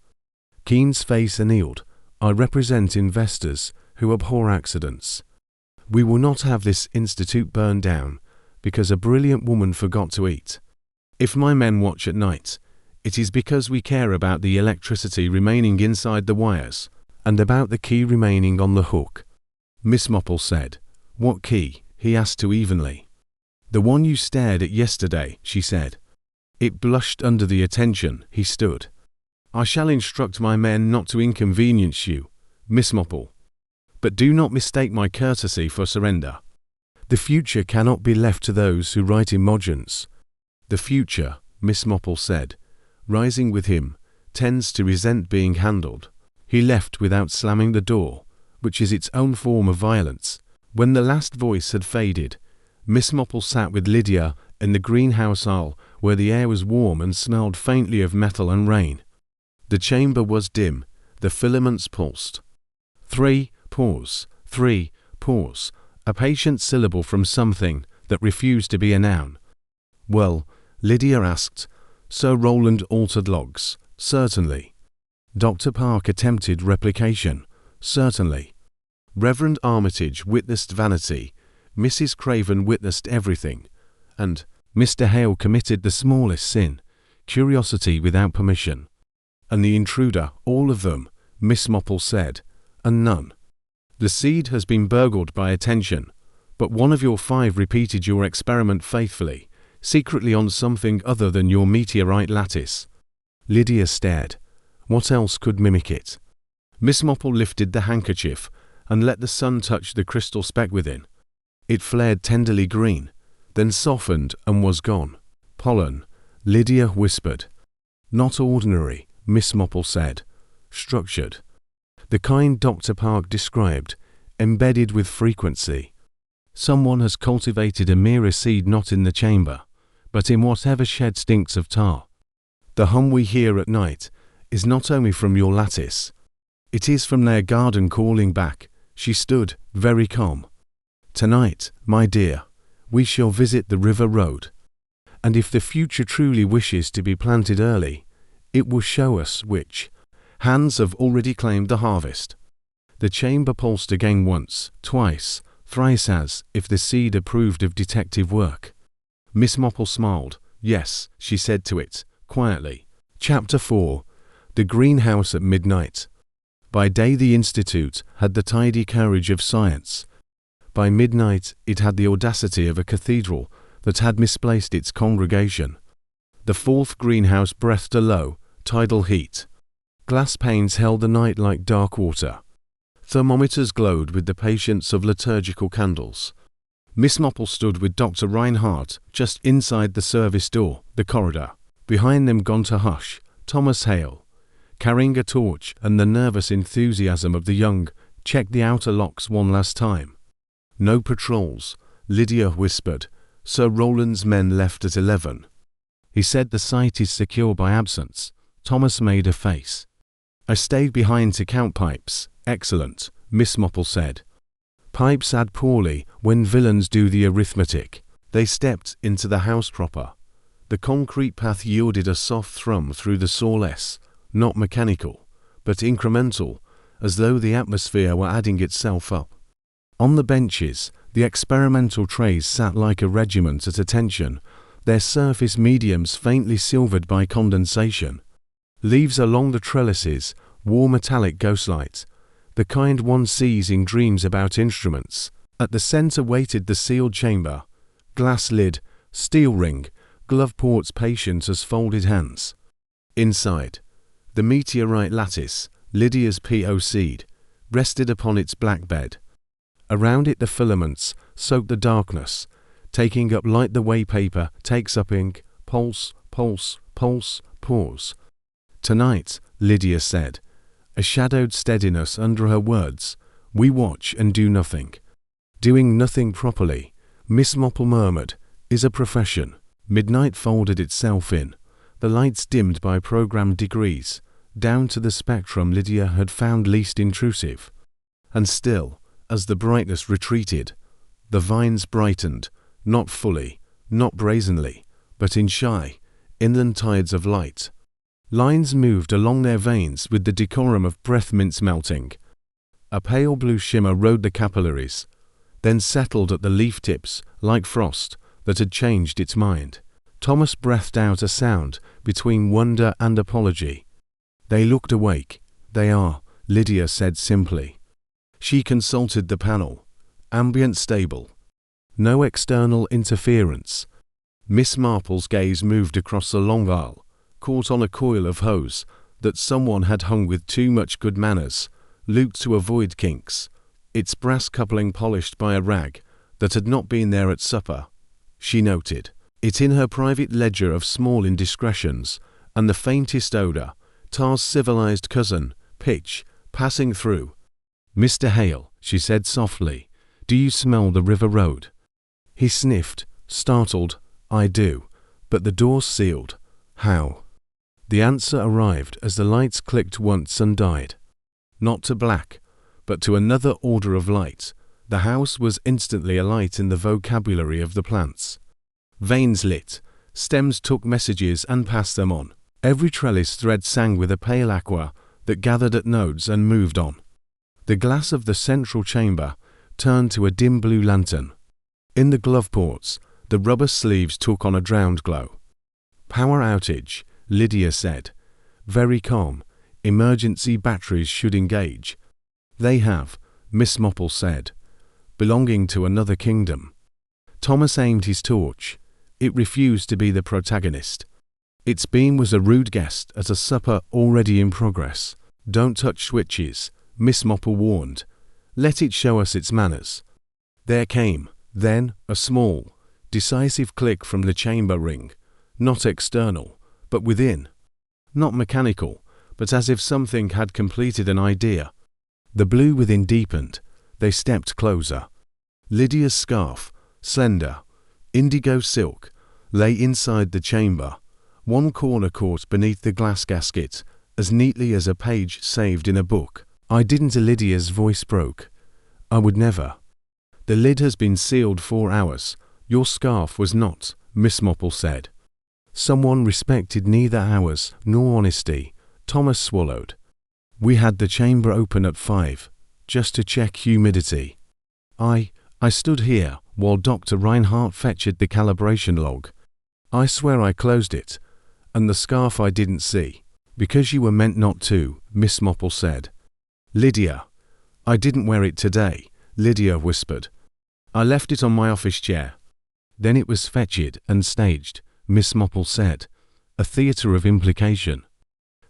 Keene's face annealed. I represent investors who abhor accidents. We will not have this institute burned down because a brilliant woman forgot to eat. If my men watch at night, it is because we care about the electricity remaining inside the wires and about the key remaining on the hook. Miss Marple said. What key? He asked too evenly. The one you stared at yesterday, she said. It blushed under the attention. He stood. I shall instruct my men not to inconvenience you, Miss Marple. But do not mistake my courtesy for surrender. The future cannot be left to those who write emojis. The future, Miss Marple said, rising with him, tends to resent being handled. He left without slamming the door, which is its own form of violence. When the last voice had faded, Miss Marple sat with Lydia in the greenhouse aisle where the air was warm and smelled faintly of metal and rain. The chamber was dim, the filaments pulsed. 3, pause, 3, pause, a patient syllable from something that refused to be a noun. Well, Lydia asked, so Roland altered logs. Certainly. Dr. Park attempted replication. Certainly. Reverend Armitage witnessed vanity. Mrs. Craven witnessed everything. And Mr. Hale committed the smallest sin, curiosity without permission. And the intruder, all of them, Miss Marple said, and none. The seed has been burgled by attention, but one of your 5 repeated your experiment faithfully, secretly on something other than your meteorite lattice. Lydia stared. What else could mimic it? Miss Marple lifted the handkerchief and let the sun touch the crystal speck within. It flared tenderly green, then softened and was gone. Pollen, Lydia whispered. Not ordinary, Miss Marple said. Structured. The kind Dr. Park described, embedded with frequency. Someone has cultivated a mirror seed not in the chamber, but in whatever shed stinks of tar. The hum we hear at night is not only from your lattice. It is from their garden calling back. She stood, very calm. Tonight, my dear, we shall visit the river road. And if the future truly wishes to be planted early, it will show us which hands have already claimed the harvest. The chamber pulsed again once, twice, thrice as if the seed approved of detective work. Miss Marple smiled. Yes, she said to it, quietly. Chapter 4. The Greenhouse at Midnight. By day the Institute had the tidy courage of science. By midnight it had the audacity of a cathedral that had misplaced its congregation. The fourth greenhouse breathed a low, tidal heat. Glass panes held the night like dark water. Thermometers glowed with the patience of liturgical candles. Miss Marple stood with Dr. Reinhardt just inside the service door, the corridor. Behind them gone to hush, Thomas Hale, carrying a torch, and the nervous enthusiasm of the young, checked the outer locks one last time. No patrols, Lydia whispered. Sir Roland's men left at 11. He said the site is secure by absence. Thomas made a face. I stayed behind to count pipes. Excellent, Miss Marple said. Pipes add poorly when villains do the arithmetic. They stepped into the house proper. The concrete path yielded a soft thrum through the sawless, not mechanical, but incremental, as though the atmosphere were adding itself up. On the benches, the experimental trays sat like a regiment at attention, their surface mediums faintly silvered by condensation. Leaves along the trellises wore metallic ghostlight, the kind one sees in dreams about instruments. At the center waited the sealed chamber, glass lid, steel ring, glove ports patient as folded hands. Inside, the meteorite lattice, Lydia's POC'd, rested upon its black bed. Around it the filaments soaked the darkness, taking up light the way paper takes up ink, pulse, pulse, pulse, pause. Tonight, Lydia said, a shadowed steadiness under her words, we watch and do nothing. Doing nothing properly, Miss Marple murmured, is a profession. Midnight folded itself in, the lights dimmed by programmed degrees, down to the spectrum Lydia had found least intrusive. And still, as the brightness retreated, the vines brightened, not fully, not brazenly, but in shy, inland tides of light. Lines moved along their veins with the decorum of breath mints melting. A pale blue shimmer rode the capillaries, then settled at the leaf tips like frost that had changed its mind. Thomas breathed out a sound between wonder and apology. They looked awake. They are, Lydia said simply. She consulted the panel. Ambient stable. No external interference. Miss Marple's gaze moved across the long aisle, caught on a coil of hose that someone had hung with too much good manners, looped to avoid kinks, its brass coupling polished by a rag that had not been there at supper. She noted it in her private ledger of small indiscretions, and the faintest odor, Tar's civilized cousin, pitch, passing through. Mr. Hale, she said softly, do you smell the river road? He sniffed, startled, I do, but the door's sealed. How? The answer arrived as the lights clicked once and died. Not to black, but to another order of light. The house was instantly alight in the vocabulary of the plants. Veins lit, stems took messages and passed them on. Every trellis thread sang with a pale aqua that gathered at nodes and moved on. The glass of the central chamber turned to a dim blue lantern. In the glove ports, the rubber sleeves took on a drowned glow. Power outage, Lydia said. Very calm. Emergency batteries should engage. They have, Miss Marple said. Belonging to another kingdom. Thomas aimed his torch. It refused to be the protagonist. Its beam was a rude guest at a supper already in progress. Don't touch switches, Miss Marple warned. Let it show us its manners. There came, then, a small, decisive click from the chamber ring, not external, but within. Not mechanical, but as if something had completed an idea. The blue within deepened. They stepped closer. Lydia's scarf, slender, indigo silk, lay inside the chamber, one corner caught beneath the glass gasket, as neatly as a page saved in a book. I didn't. Lydia's voice broke. I would never. The lid has been sealed 4 hours. Your scarf was not, Miss Marple said. Someone respected neither hours nor honesty. Thomas swallowed. We had the chamber open at 5, just to check humidity. I stood here while Dr. Reinhardt fetched the calibration log. I swear I closed it, and the scarf I didn't see. Because you were meant not to, Miss Marple said. Lydia. I didn't wear it today, Lydia whispered. I left it on my office chair. Then it was fetched and staged, Miss Marple said. A theatre of implication.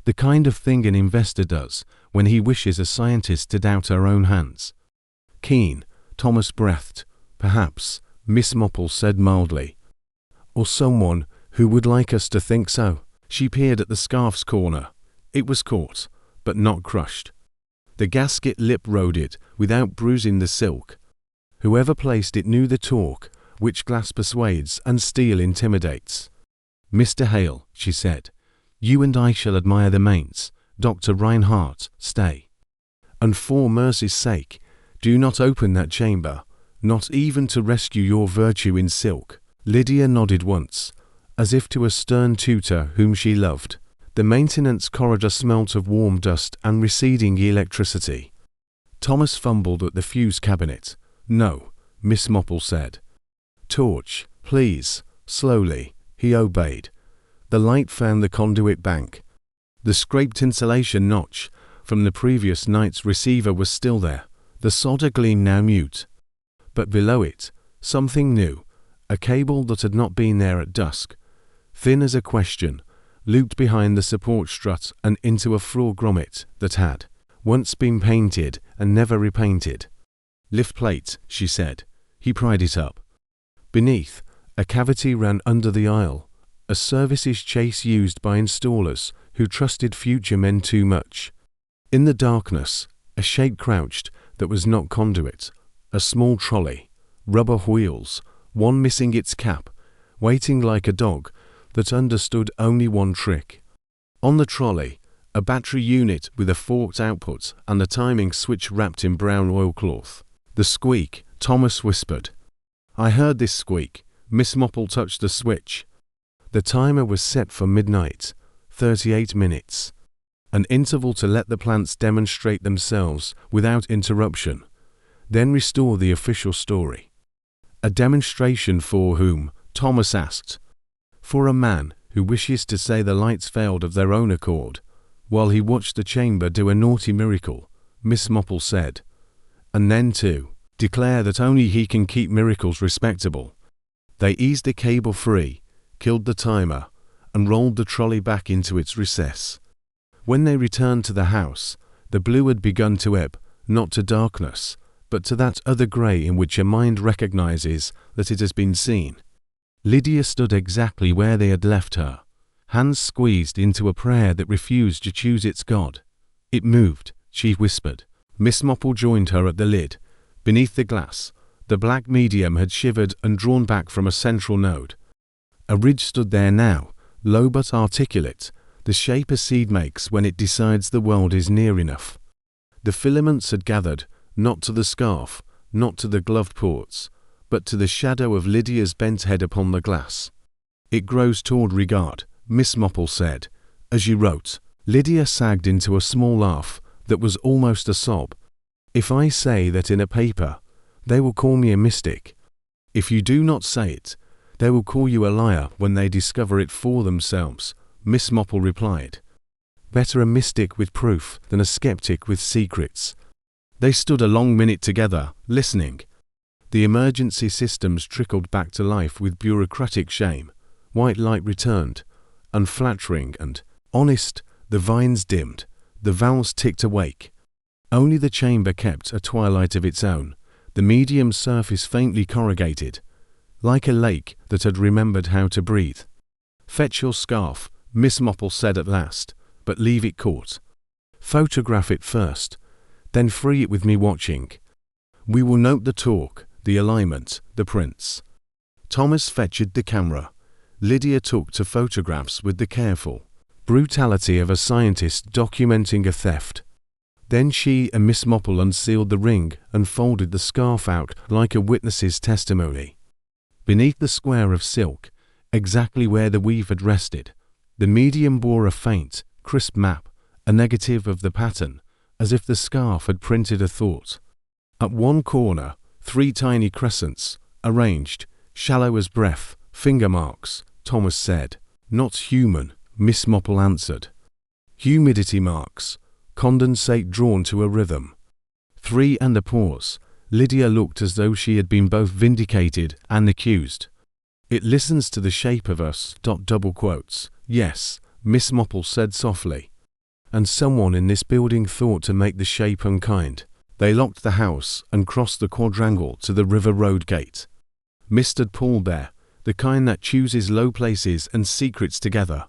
The kind of thing an investor does when he wishes a scientist to doubt her own hands. Keen, Thomas breathed. Perhaps, Miss Marple said mildly. Or someone who would like us to think so. She peered at the scarf's corner. It was caught, but not crushed. The gasket lip roded without bruising the silk. Whoever placed it knew the talk, which glass persuades and steel intimidates. Mr. Hale, she said, you and I shall admire the mains. Dr. Reinhardt, stay. And for mercy's sake, Do not open that chamber, not even to rescue your virtue in silk. Lydia nodded once, as if to a stern tutor whom she loved. The maintenance corridor smelt of warm dust and receding electricity. Thomas fumbled at the fuse cabinet. No, Miss Marple said. Torch, please. Slowly, he obeyed. The light found the conduit bank. The scraped insulation notch from the previous night's receiver was still there, the solder gleam now mute. But below it, something new, a cable that had not been there at dusk, thin as a question, looped behind the support strut and into a floor grommet that had once been painted and never repainted. Lift plate, she said. He pried it up. Beneath, a cavity ran under the aisle, a services chase used by installers who trusted future men too much. In the darkness, a shape crouched that was not conduit, a small trolley, rubber wheels, one missing its cap, waiting like a dog that understood only one trick. On the trolley, a battery unit with a forked output and the timing switch wrapped in brown oilcloth. The squeak, Thomas whispered. I heard this squeak. Miss Marple touched the switch. The timer was set for midnight, 38 minutes. An interval to let the plants demonstrate themselves without interruption, then restore the official story. A demonstration for whom? Thomas asked. For a man who wishes to say the lights failed of their own accord, while he watched the chamber do a naughty miracle, Miss Marple said. And then too, declare that only he can keep miracles respectable. They eased the cable free, killed the timer, and rolled the trolley back into its recess. When they returned to the house, the blue had begun to ebb, not to darkness, but to that other grey in which a mind recognizes that it has been seen. Lydia stood exactly where they had left her, hands squeezed into a prayer that refused to choose its God. It moved, she whispered. Miss Marple joined her at the lid. Beneath the glass, the black medium had shivered and drawn back from a central node. A ridge stood there now, low but articulate, the shape a seed makes when it decides the world is near enough. The filaments had gathered, not to the scarf, not to the gloved ports, but to the shadow of Lydia's bent head upon the glass. It grows toward regard, Miss Marple said. As you wrote, Lydia sagged into a small laugh that was almost a sob. If I say that in a paper, they will call me a mystic. If you do not say it, they will call you a liar when they discover it for themselves, Miss Marple replied. Better a mystic with proof than a skeptic with secrets. They stood a long minute together, listening. The emergency systems trickled back to life with bureaucratic shame. White light returned, unflattering and honest. The vines dimmed, the valves ticked awake. Only the chamber kept a twilight of its own, the medium surface faintly corrugated, like a lake that had remembered how to breathe. Fetch your scarf, Miss Marple said at last, but leave it caught. Photograph it first, then free it with me watching. We will note the talk, the alignment, the prints. Thomas fetched the camera. Lydia took to photographs with the careful brutality of a scientist documenting a theft. Then she and Miss Marple unsealed the ring and folded the scarf out like a witness's testimony. Beneath the square of silk, exactly where the weave had rested, the medium bore a faint, crisp map, a negative of the pattern, as if the scarf had printed a thought. At one corner, 3 tiny crescents, arranged, shallow as breath, finger marks, Thomas said. Not human, Miss Marple answered. Humidity marks, condensate drawn to a rhythm. 3 and a pause. Lydia looked as though she had been both vindicated and accused. It listens to the shape of us. Double quotes. Yes, Miss Marple said softly. And someone in this building thought to make the shape unkind. They locked the house and crossed the quadrangle to the River Road gate. Mist had pulled there, the kind that chooses low places and secrets together.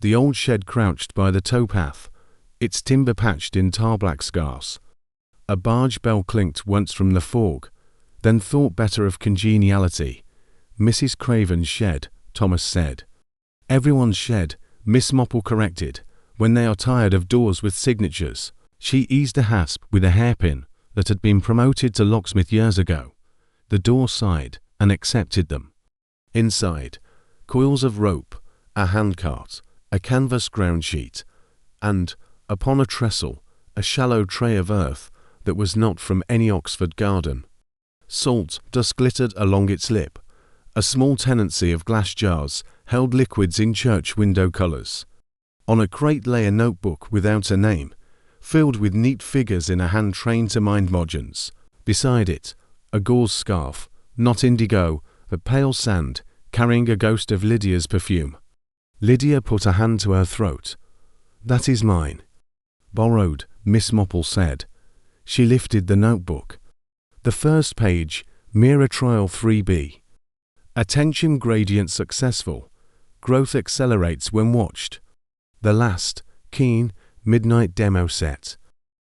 The old shed crouched by the towpath, its timber patched in tar-black scars. A barge bell clinked once from the fog, then thought better of congeniality. Mrs. Craven's shed, Thomas said. Everyone's shed, Miss Marple corrected, when they are tired of doors with signatures. She eased a hasp with a hairpin, that had been promoted to locksmith years ago. The door sighed and accepted them. Inside, coils of rope, a handcart, a canvas ground sheet, and, upon a trestle, a shallow tray of earth that was not from any Oxford garden. Salt dust glittered along its lip. A small tenancy of glass jars held liquids in church window colours. On a crate lay a notebook without a name, filled with neat figures in a hand trained to mind margins. Beside it, a gauze scarf, not indigo, but pale sand, carrying a ghost of Lydia's perfume. Lydia put a hand to her throat. "That is mine." "Borrowed," Miss Marple said. She lifted the notebook. The first page, Mirror Trial 3B. Attention gradient successful. Growth accelerates when watched. The last, keen, midnight demo set.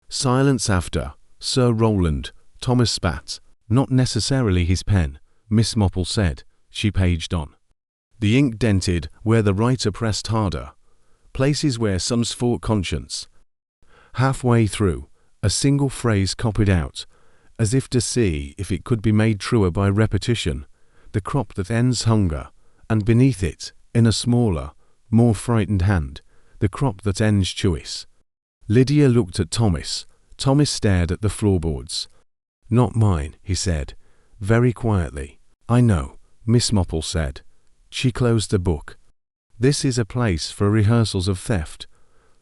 Silence after, Sir Roland, Thomas spat. Not necessarily his pen, Miss Marple said. She paged on. The ink dented where the writer pressed harder. Places where some's fought conscience. Halfway through, a single phrase copied out, as if to see if it could be made truer by repetition. The crop that ends hunger, and beneath it, in a smaller, more frightened hand, the crop that ends choice. Lydia looked at Thomas. Thomas stared at the floorboards. "Not mine," he said, very quietly. "I know," Miss Marple said. She closed the book. "This is a place for rehearsals of theft,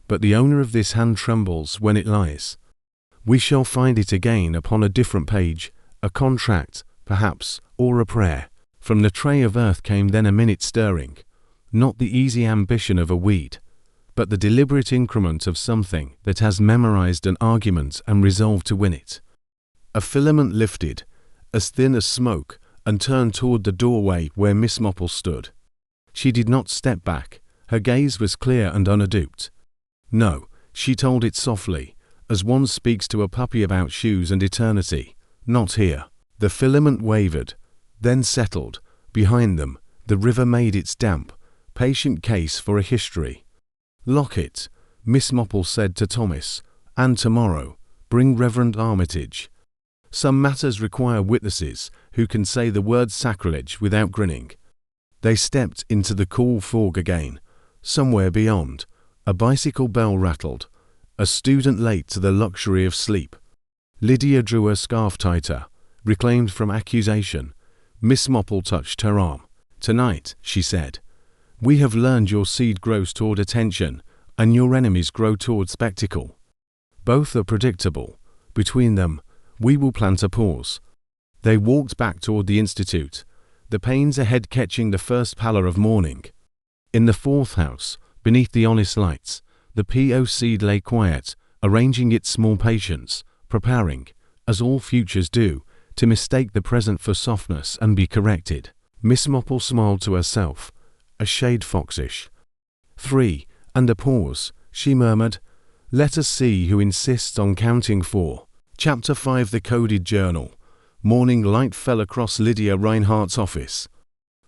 but the owner of this hand trembles when it lies. We shall find it again upon a different page, a contract, perhaps, or a prayer." From the tray of earth came then a minute stirring, not the easy ambition of a weed, but the deliberate increment of something that has memorized an argument and resolved to win it. A filament lifted, as thin as smoke, and turned toward the doorway where Miss Marple stood. She did not step back. Her gaze was clear and unaduped. "No," she told it softly, as one speaks to a puppy about shoes and eternity. "Not here." The filament wavered, then settled. Behind them, the river made its damp, patient case for a history. "Lock it," Miss Marple said to Thomas, "and tomorrow, bring Reverend Armitage. Some matters require witnesses who can say the word sacrilege without grinning." They stepped into the cool fog again. Somewhere beyond, a bicycle bell rattled, a student late to the luxury of sleep. Lydia drew her scarf tighter, reclaimed from accusation. Miss Marple touched her arm. "Tonight," she said, "we have learned your seed grows toward attention, and your enemies grow toward spectacle. Both are predictable. Between them, we will plant a pause." They walked back toward the Institute, the panes ahead catching the first pallor of morning. In the fourth house, beneath the honest lights, the P.O. seed lay quiet, arranging its small patience, preparing, as all futures do, to mistake the present for softness and be corrected. Miss Marple smiled to herself, a shade foxish. "3, and a pause," she murmured. "Let us see who insists on counting 4. Chapter 5. The Coded Journal. Morning light fell across Lydia Reinhardt's office.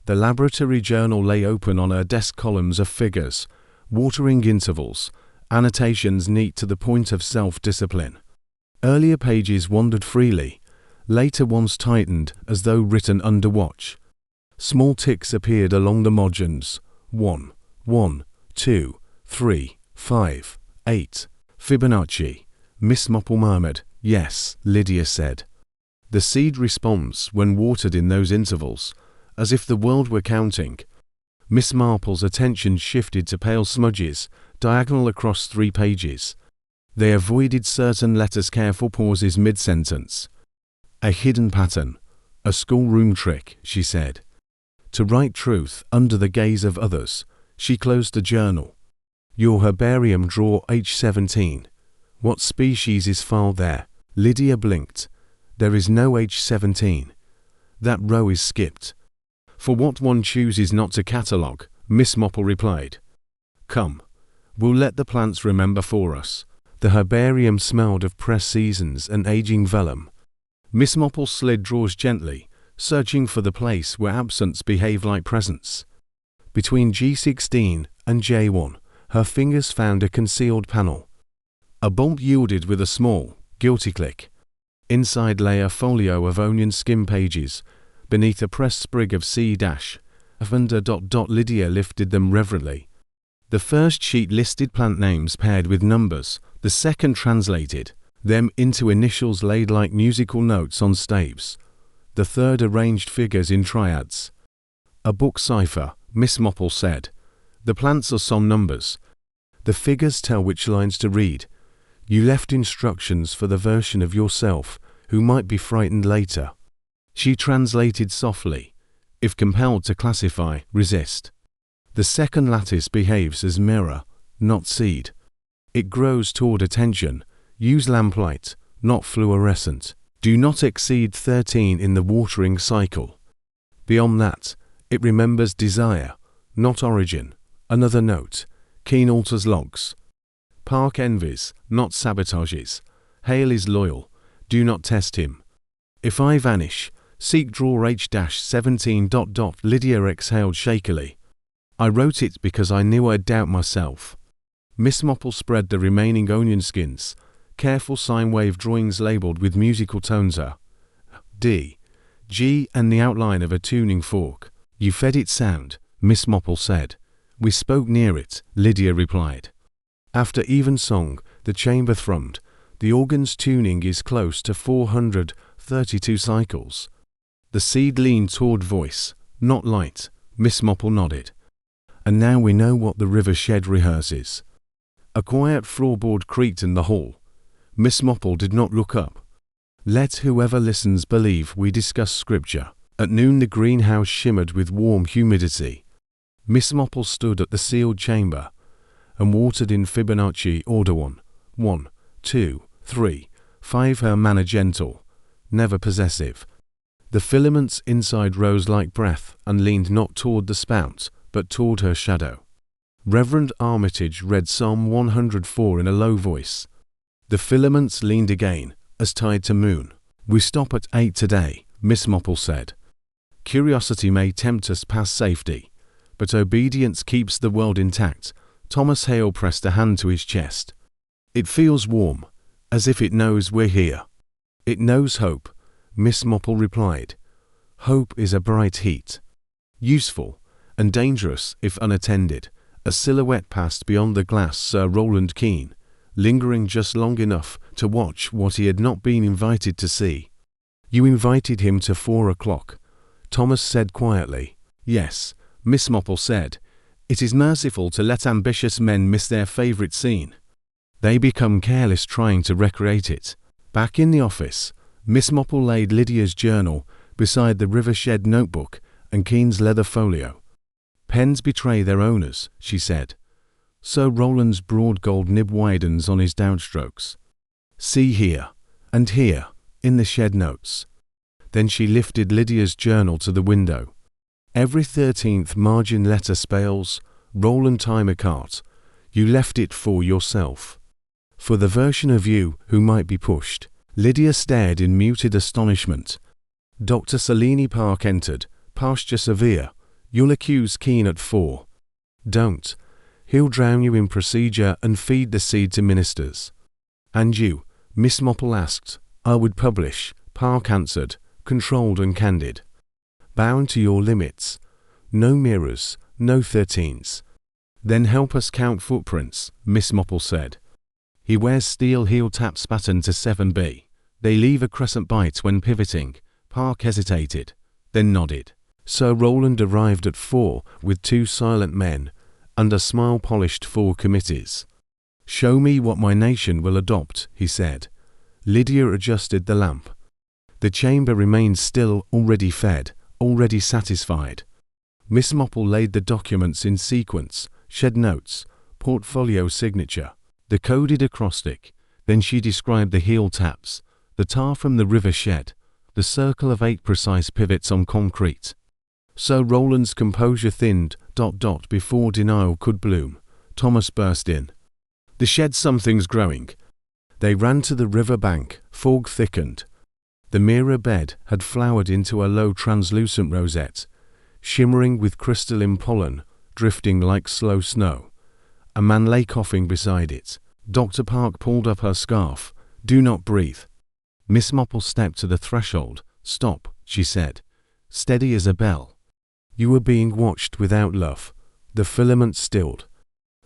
The laboratory journal lay open on her desk, columns of figures, watering intervals, annotations neat to the point of self-discipline. Earlier pages wandered freely, later ones tightened as though written under watch. Small ticks appeared along the margins. 1, 1, 2, 3, 5, 8. Fibonacci, Miss Marple murmured. "Yes," Lydia said. The seed responds when watered in those intervals, as if the world were counting. Miss Marple's attention shifted to pale smudges, diagonal across 3 pages. They avoided certain letters' careful pauses mid-sentence. "A hidden pattern, a schoolroom trick," she said. To write truth under the gaze of others, she closed the journal. "Your herbarium drawer H17. What species is filed there?" Lydia blinked. "There is no H17. That row is skipped." "For what one chooses not to catalogue," Miss Marple replied. "Come, we'll let the plants remember for us." The herbarium smelled of pressed seasons and aging vellum. Miss Marple slid drawers gently, searching for the place where absence behaved like presence. Between G16 and J1, her fingers found a concealed panel. A bolt yielded with a small, guilty click. Inside lay a folio of onion skin pages, beneath a pressed sprig of lavender. Lydia lifted them reverently. The first sheet listed plant names paired with numbers, the second translated them into initials laid like musical notes on staves. The third arranged figures in triads. A book cipher, Miss Marple said. The plants are some numbers. The figures tell which lines to read. You left instructions for the version of yourself who might be frightened later. She translated softly. If compelled to classify, resist. The second lattice behaves as mirror, not seed. It grows toward attention. Use lamplight, not fluorescent. Do not exceed 13 in the watering cycle. Beyond that, it remembers desire, not origin. Another note. Keen alters logs. Park envies, not sabotages. Hale is loyal. Do not test him. If I vanish, seek drawer H-17. Lydia exhaled shakily. I wrote it because I knew I'd doubt myself. Miss Marple spread the remaining onion skins. Careful sine wave drawings labeled with musical tones A, D, G and the outline of a tuning fork. You fed it sound, Miss Marple said. We spoke near it, Lydia replied. After even song, the chamber thrummed. The organ's tuning is close to 432 cycles. The seed leaned toward voice, not light. Miss Marple nodded. And now we know what the river shed rehearses. A quiet floorboard creaked in the hall. Miss Marple did not look up. Let whoever listens believe we discuss scripture. At noon the greenhouse shimmered with warm humidity. Miss Marple stood at the sealed chamber and watered in Fibonacci order 1, 2, 3, 5, her manner gentle, never possessive. The filaments inside rose like breath and leaned not toward the spout, but toward her shadow. Reverend Armitage read Psalm 104 in a low voice. The filaments leaned again, as tied to moon. We stop at 8 today, Miss Marple said. Curiosity may tempt us past safety, but obedience keeps the world intact. Thomas Hale pressed a hand to his chest. It feels warm, as if it knows we're here. It knows hope, Miss Marple replied. Hope is a bright heat. Useful, and dangerous if unattended. A silhouette passed beyond the glass Sir Roland Keene, lingering just long enough to watch what he had not been invited to see. You invited him to 4 o'clock, Thomas said quietly. Yes, Miss Marple said. It is merciful to let ambitious men miss their favorite scene. They become careless trying to recreate it. Back in the office, Miss Marple laid Lydia's journal beside the rivershed notebook and Keene's leather folio. Pens betray their owners, she said. Sir Roland's broad gold nib widens on his downstrokes. See here, and here, in the shed notes. Then she lifted Lydia's journal to the window. Every 13th margin letter spells, Roland time apart. You left it for yourself. For the version of you who might be pushed. Lydia stared in muted astonishment. Dr. Selene Park entered, pasture severe. You'll accuse Keene at 4. Don't. He'll drown you in procedure and feed the seed to ministers. And you, Miss Marple asked. I would publish, Park answered, controlled and candid. Bound to your limits. No mirrors, no 13s. Then help us count footprints, Miss Marple said. He wears steel heel taps pattern to 7B. They leave a crescent bite when pivoting. Park hesitated, then nodded. Sir Roland arrived at 4 with 2 silent men and a smile-polished 4 committees. Show me what my nation will adopt, he said. Lydia adjusted the lamp. The chamber remained still, already fed, already satisfied. Miss Marple laid the documents in sequence, shed notes, portfolio signature, the coded acrostic. Then she described the heel taps, the tar from the river shed, the circle of 8 precise pivots on concrete. Sir Roland's composure thinned, before denial could bloom. Thomas burst in. The shed, something's growing. They ran to the river bank, fog thickened. The mirror bed had flowered into a low translucent rosette, shimmering with crystalline pollen, drifting like slow snow. A man lay coughing beside it. Dr. Park pulled up her scarf. Do not breathe. Miss Marple stepped to the threshold. "Stop," she said, steady as a bell. "You were being watched without love." The filament stilled.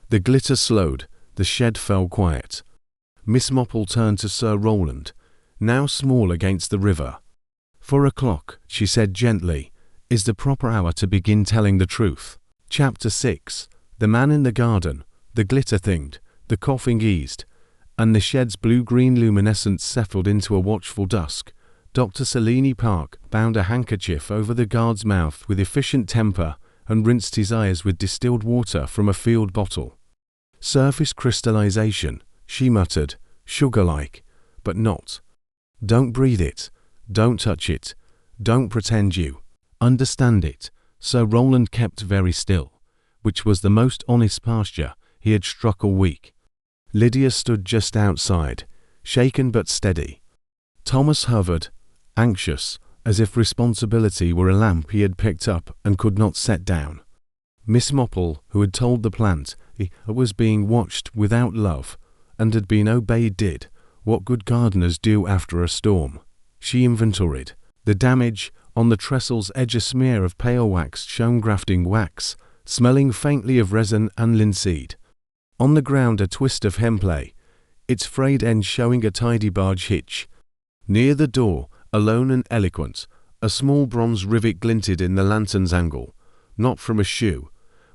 The glitter slowed. The shed fell quiet. Miss Marple turned to Sir Rowland, now small against the river. "4 o'clock," she said gently, "is the proper hour to begin telling the truth." Chapter 6. The man in the garden. The glitter thinned, the coughing eased, and the shed's blue-green luminescence settled into a watchful dusk. Dr. Selene Park bound a handkerchief over the guard's mouth with efficient temper and rinsed his eyes with distilled water from a field bottle. "Surface crystallization," she muttered, "sugar-like, but not. Don't breathe it. Don't touch it. Don't pretend you understand it." Sir Rowland kept very still, which was the most honest posture he had struck all week. Lydia stood just outside, shaken but steady. Thomas hovered, anxious, as if responsibility were a lamp he had picked up and could not set down. Miss Marple, who had told the plant he was being watched without love and had been obeyed, did what good gardeners do after a storm. She inventoried the damage. On the trestle's edge a smear of pale wax shone, grafting wax, smelling faintly of resin and linseed. On the ground a twist of hemplay, its frayed end showing a tidy barge hitch. Near the door, alone and eloquent, a small bronze rivet glinted in the lantern's angle, not from a shoe,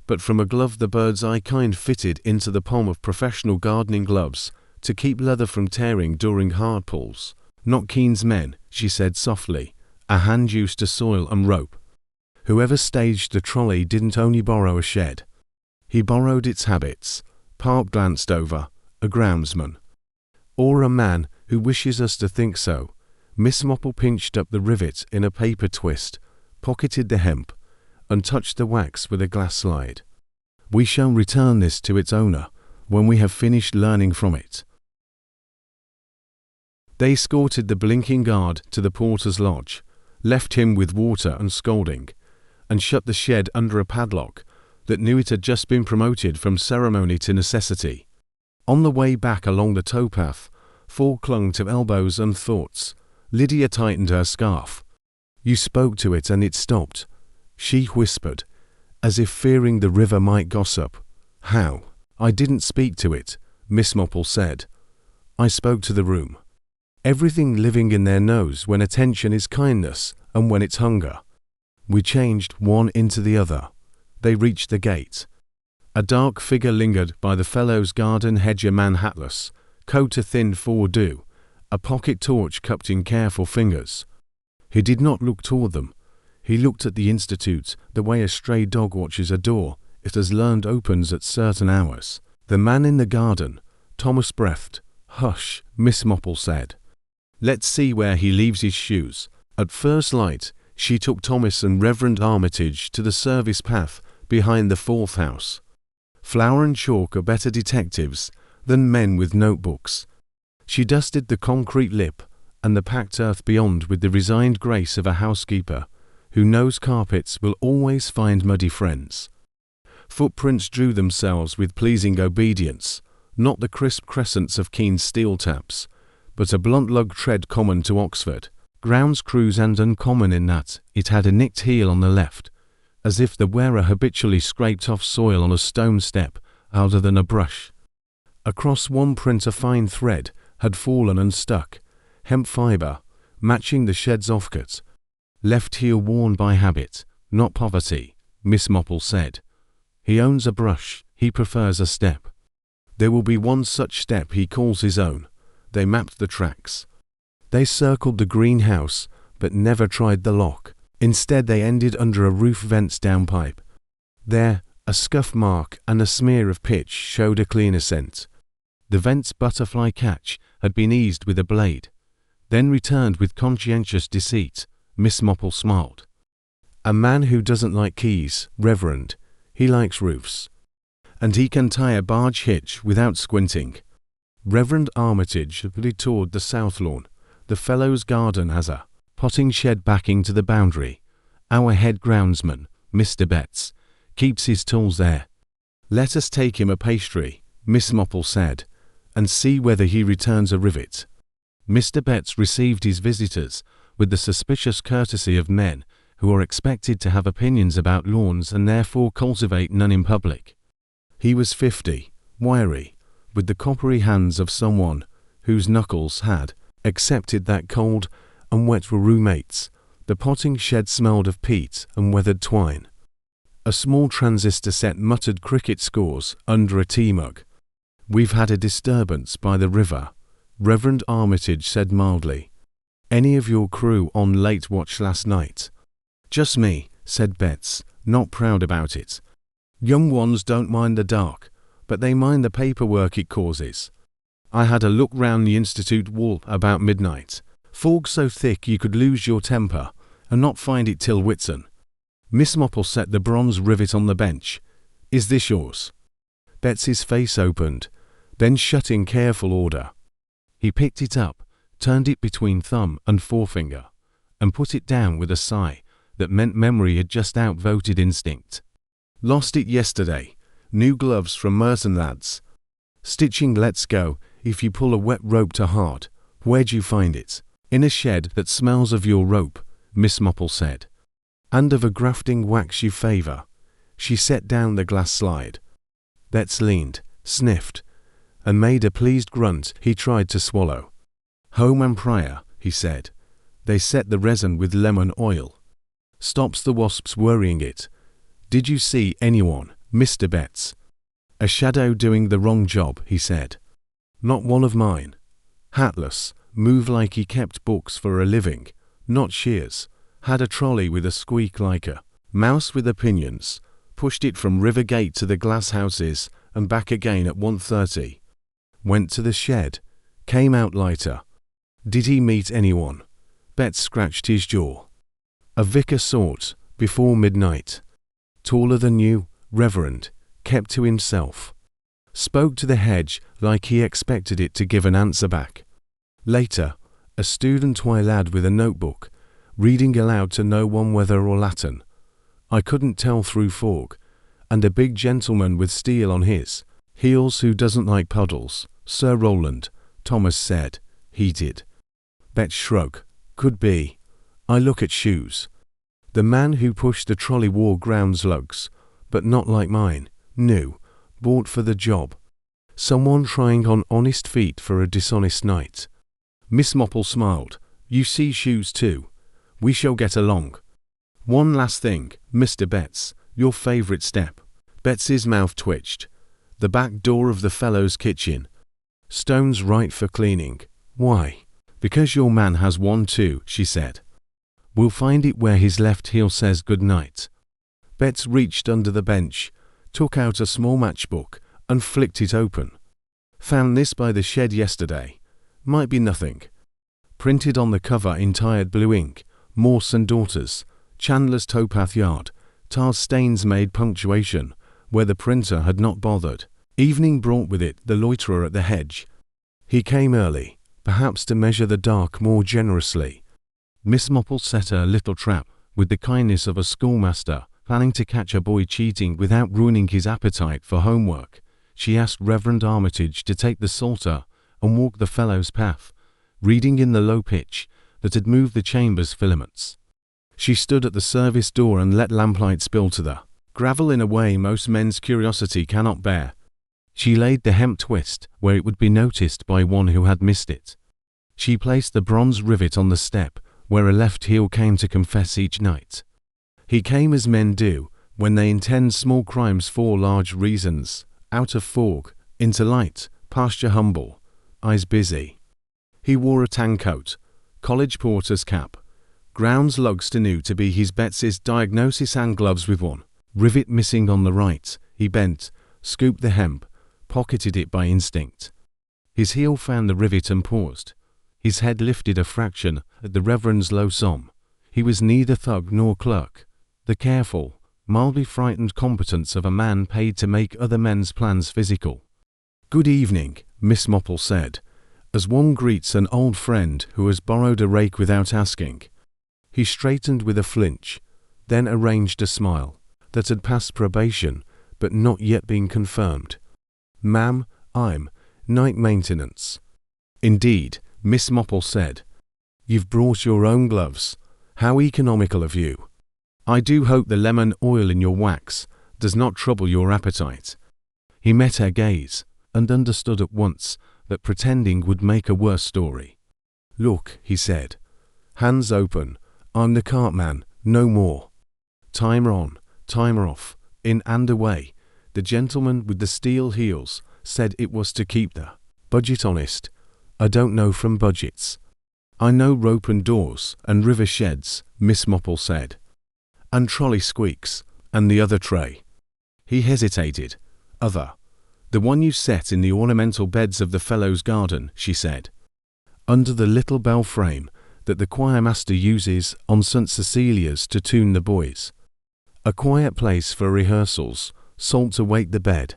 but from a glove the bird's eye kind fitted into the palm of professional gardening gloves to keep leather from tearing during hard pulls. "Not Keen's men," she said softly, a hand used to soil and rope. "Whoever staged the trolley didn't only borrow a shed. He borrowed its habits." Park glanced over. "A groundsman. Or a man who wishes us to think so." Miss Marple pinched up the rivet in a paper twist, pocketed the hemp, and touched the wax with a glass slide. "We shall return this to its owner when we have finished learning from it." They escorted the blinking guard to the porter's lodge, left him with water and scolding, and shut the shed under a padlock that knew it had just been promoted from ceremony to necessity. On the way back along the towpath, four clung to elbows and thoughts. Lydia tightened her scarf. "You spoke to it and it stopped," she whispered, as if fearing the river might gossip. "How?" "I didn't speak to it," Miss Marple said. "I spoke to the room. Everything living in there knows when attention is kindness and when it's hunger. We changed one into the other." They reached the gate. A dark figure lingered by the fellow's garden hedge, a man hatless, coat a thin fur-dew, a pocket torch cupped in careful fingers. He did not look toward them. He looked at the Institute the way a stray dog watches a door it has learned opens at certain hours. "The man in the garden," Thomas breathed. "Hush," Miss Marple said. "Let's see where he leaves his shoes." At first light, she took Thomas and Reverend Armitage to the service path behind the fourth house. Flour and chalk are better detectives than men with notebooks. She dusted the concrete lip and the packed earth beyond with the resigned grace of a housekeeper who knows carpets will always find muddy friends. Footprints drew themselves with pleasing obedience, not the crisp crescents of Keen's steel taps, but a blunt lug tread common to Oxford grounds crews, and uncommon in that it had a nicked heel on the left, as if the wearer habitually scraped off soil on a stone step harder than a brush. Across one print a fine thread had fallen and stuck, hemp fibre, matching the shed's offcut. "Left heel worn by habit, not poverty," Miss Marple said. "He owns a brush, he prefers a step. There will be one such step he calls his own." They mapped the tracks. They circled the greenhouse, but never tried the lock. Instead they ended under a roof vent's downpipe. There, a scuff mark and a smear of pitch showed a clean ascent. The vent's butterfly catch had been eased with a blade, then returned with conscientious deceit. Miss Marple smiled. "A man who doesn't like keys, Reverend. He likes roofs. And he can tie a barge hitch without squinting." Reverend Armitage leaned toward the south lawn. "The fellow's garden has a potting shed backing to the boundary. Our head groundsman, Mr. Betts, keeps his tools there. Let us take him a pastry," Miss Marple said, "and see whether he returns a rivet." Mr. Betts received his visitors with the suspicious courtesy of men who are expected to have opinions about lawns and therefore cultivate none in public. He was 50, wiry, with the coppery hands of someone whose knuckles had accepted that cold and wet were roommates. The potting shed smelled of peat and weathered twine. A small transistor set muttered cricket scores under a tea mug. "We've had a disturbance by the river," Reverend Armitage said mildly. "Any of your crew on late watch last night?" "Just me," said Betts, not proud about it. "Young ones don't mind the dark, but they mind the paperwork it causes. I had a look round the Institute wall about midnight. Fog so thick you could lose your temper and not find it till Whitsun." Miss Marple set the bronze rivet on the bench. "Is this yours?" Betts's face opened, then shut in careful order. He picked it up, turned it between thumb and forefinger, and put it down with a sigh that meant memory had just outvoted instinct. "Lost it yesterday. New gloves from Merson lads. Stitching lets go if you pull a wet rope too hard." "Where'd you find it?" "In a shed that smells of your rope," Miss Marple said. "And of a grafting wax you favour." She set down the glass slide. Betts leaned, sniffed, and made a pleased grunt he tried to swallow. "Home and Prior," he said. "They set the resin with lemon oil. Stops the wasps worrying it. Did you see anyone, Mr. Betts?" "A shadow doing the wrong job," he said. "Not one of mine. Hatless, moved like he kept books for a living, not shears. Had a trolley with a squeak like a mouse with opinions. Pushed it from River Gate to the glass houses and back again at 1:30. Went to the shed. Came out lighter." "Did he meet anyone?" Betts scratched his jaw. "A vicar sort, before midnight. Taller than you, Reverend, kept to himself. Spoke to the hedge like he expected it to give an answer back. Later, a student-y lad with a notebook, reading aloud to no one whether or Latin. I couldn't tell through fog. And a big gentleman with steel on his heels who doesn't like puddles, Sir Roland, Thomas said. He did." Betts shrugged. "Could be. I look at shoes. The man who pushed the trolley wore grounds lugs, but not like mine. New, bought for the job. Someone trying on honest feet for a dishonest night." Miss Marple smiled. "You see shoes too. We shall get along. One last thing, Mr. Betts, your favourite step." Betts's mouth twitched. "The back door of the fellow's kitchen. Stone's right for cleaning." "Why?" "Because your man has one too," she said. "We'll find it where his left heel says goodnight." Betts reached under the bench, took out a small matchbook, and flicked it open. "Found this by the shed yesterday. Might be nothing. Printed on the cover in tired blue ink, Morse and Daughters, Chandler's Towpath Yard. Tar stains made punctuation where the printer had not bothered. Evening brought with it the loiterer at the hedge. He came early, perhaps to measure the dark more generously." Miss Marple set her little trap with the kindness of a schoolmaster planning to catch a boy cheating without ruining his appetite for homework. She asked Reverend Armitage to take the psalter and walk the fellow's path, reading in the low pitch that had moved the chamber's filaments. She stood at the service door and let lamplight spill to the gravel in a way most men's curiosity cannot bear. She laid the hemp twist where it would be noticed by one who had missed it. She placed the bronze rivet on the step where a left heel came to confess each night. He came as men do when they intend small crimes for large reasons, out of fog, into light, pasture humble, eyes busy. He wore a tan coat, college porter's cap, grounds lugs to new to be his Betts's diagnosis and gloves with one rivet missing on the right. He bent, scooped the hemp, pocketed it by instinct. His heel found the rivet and paused. His head lifted a fraction at the Reverend's low psalm. He was neither thug nor clerk. The careful, mildly frightened competence of a man paid to make other men's plans physical. "Good evening," Miss Marple said, as one greets an old friend who has borrowed a rake without asking. He straightened with a flinch, then arranged a smile that had passed probation but not yet been confirmed. "Ma'am, I'm night maintenance." "Indeed," Miss Marple said. "You've brought your own gloves. How economical of you. I do hope the lemon oil in your wax does not trouble your appetite." He met her gaze and understood at once that pretending would make a worse story. "Look," he said. "Hands open. I'm the cartman, no more. Timer on, timer off, in and away." The gentleman with the steel heels said it was to keep the budget honest. "I don't know from budgets." "I know rope and doors and river sheds," Miss Marple said. "And trolley squeaks, and the other tray." He hesitated. "Other. The one you set in the ornamental beds of the Fellows' Garden," she said. "Under the little bell frame that the choirmaster uses on St. Cecilia's to tune the boys. A quiet place for rehearsals, salt to wake the bed.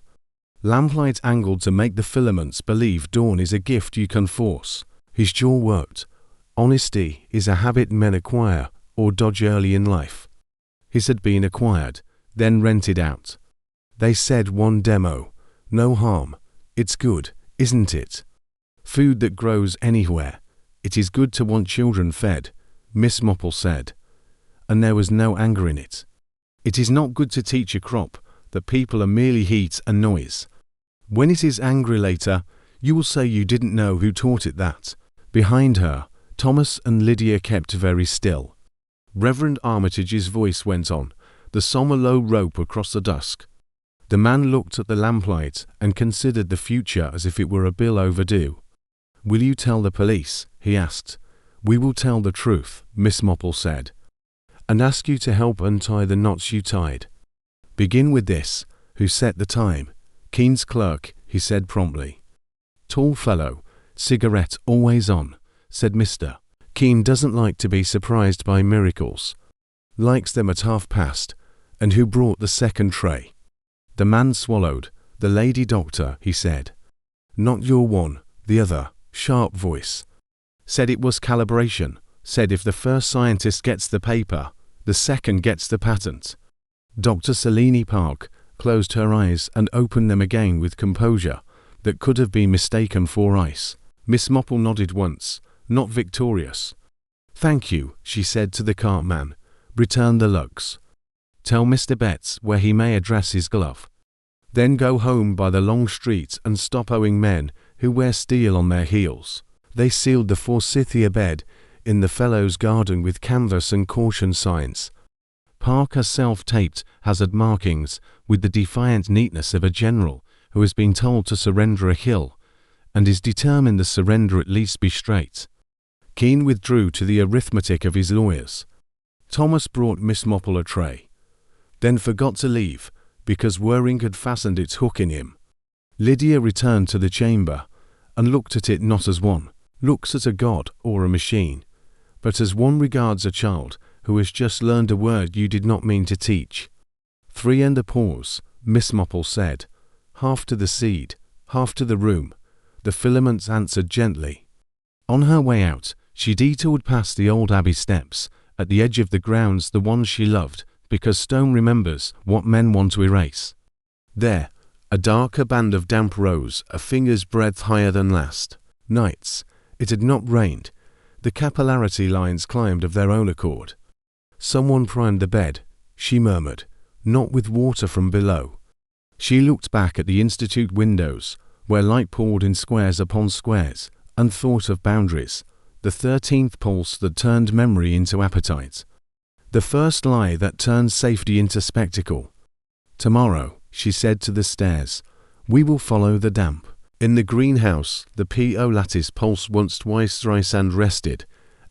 Lamplight angled to make the filaments believe dawn is a gift you can force." His jaw worked. Honesty is a habit men acquire or dodge early in life. His had been acquired, then rented out. They said one demo. "No harm. It's good, isn't it? Food that grows anywhere. It is good to want children fed," Miss Marple said. And there was no anger in it. "It is not good to teach a crop that people are merely heat and noise. When it is angry later, you will say you didn't know who taught it that." Behind her, Thomas and Lydia kept very still. Reverend Armitage's voice went on, the sombre low rope across the dusk. The man looked at the lamplight and considered the future as if it were a bill overdue. "Will you tell the police?" he asked. "We will tell the truth," Miss Marple said, "and ask you to help untie the knots you tied. Begin with this, who set the time." "Keen's clerk," he said promptly. "Tall fellow, cigarette always on," said Mr. Keen. "Doesn't like to be surprised by miracles. Likes them at half past. And who brought the second tray?" The man swallowed. "The lady doctor," he said. "Not your one, the other." Sharp voice. "Said it was calibration. Said if the first scientist gets the paper, the second gets the patent." Dr. Selene Park closed her eyes and opened them again with composure that could have been mistaken for ice. Miss Marple nodded once, not victorious. "Thank you," she said to the cartman. "Return the lugs. Tell Mr. Betts where he may address his glove. Then go home by the long street and stop owing men who wear steel on their heels." They sealed the Forsythia bed in the Fellows' Garden with canvas and caution signs. Park herself taped hazard markings with the defiant neatness of a general who has been told to surrender a hill and is determined the surrender at least be straight. Keen withdrew to the arithmetic of his lawyers. Thomas brought Miss Marple a tray, then forgot to leave because whirring had fastened its hook in him. Lydia returned to the chamber and looked at it not as one looks at a god or a machine, but as one regards a child who has just learned a word you did not mean to teach. "3 and a pause," Miss Marple said. "Half to the seed, half to the room," the filaments answered gently. On her way out, she detoured past the old abbey steps, at the edge of the grounds, the ones she loved, because stone remembers what men want to erase. There, a darker band of damp rose a finger's breadth higher than last night's. It had not rained. The capillarity lines climbed of their own accord. "Someone primed the bed," she murmured, "not with water from below." She looked back at the institute windows, where light poured in squares upon squares, and thought of boundaries, the 13th pulse that turned memory into appetite, the first lie that turned safety into spectacle. "Tomorrow," she said to the stairs, "we will follow the damp." In the greenhouse, the P.O. lattice pulsed once, twice, thrice, and rested,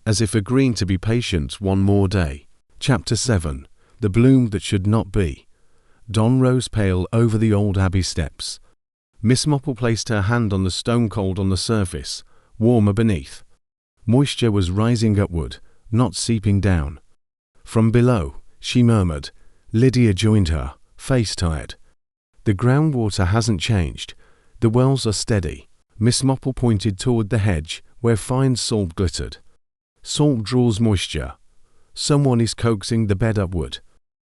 as if agreeing to be patient one more day. Chapter 7. The Bloom That Should Not Be. Dawn rose pale over the old abbey steps. Miss Marple placed her hand on the stone cold on the surface, warmer beneath. Moisture was rising upward, not seeping down. From below, she murmured. Lydia joined her, face tired. "The groundwater hasn't changed. The wells are steady." Miss Marple pointed toward the hedge, where fine salt glittered. "Salt draws moisture. Someone is coaxing the bed upward.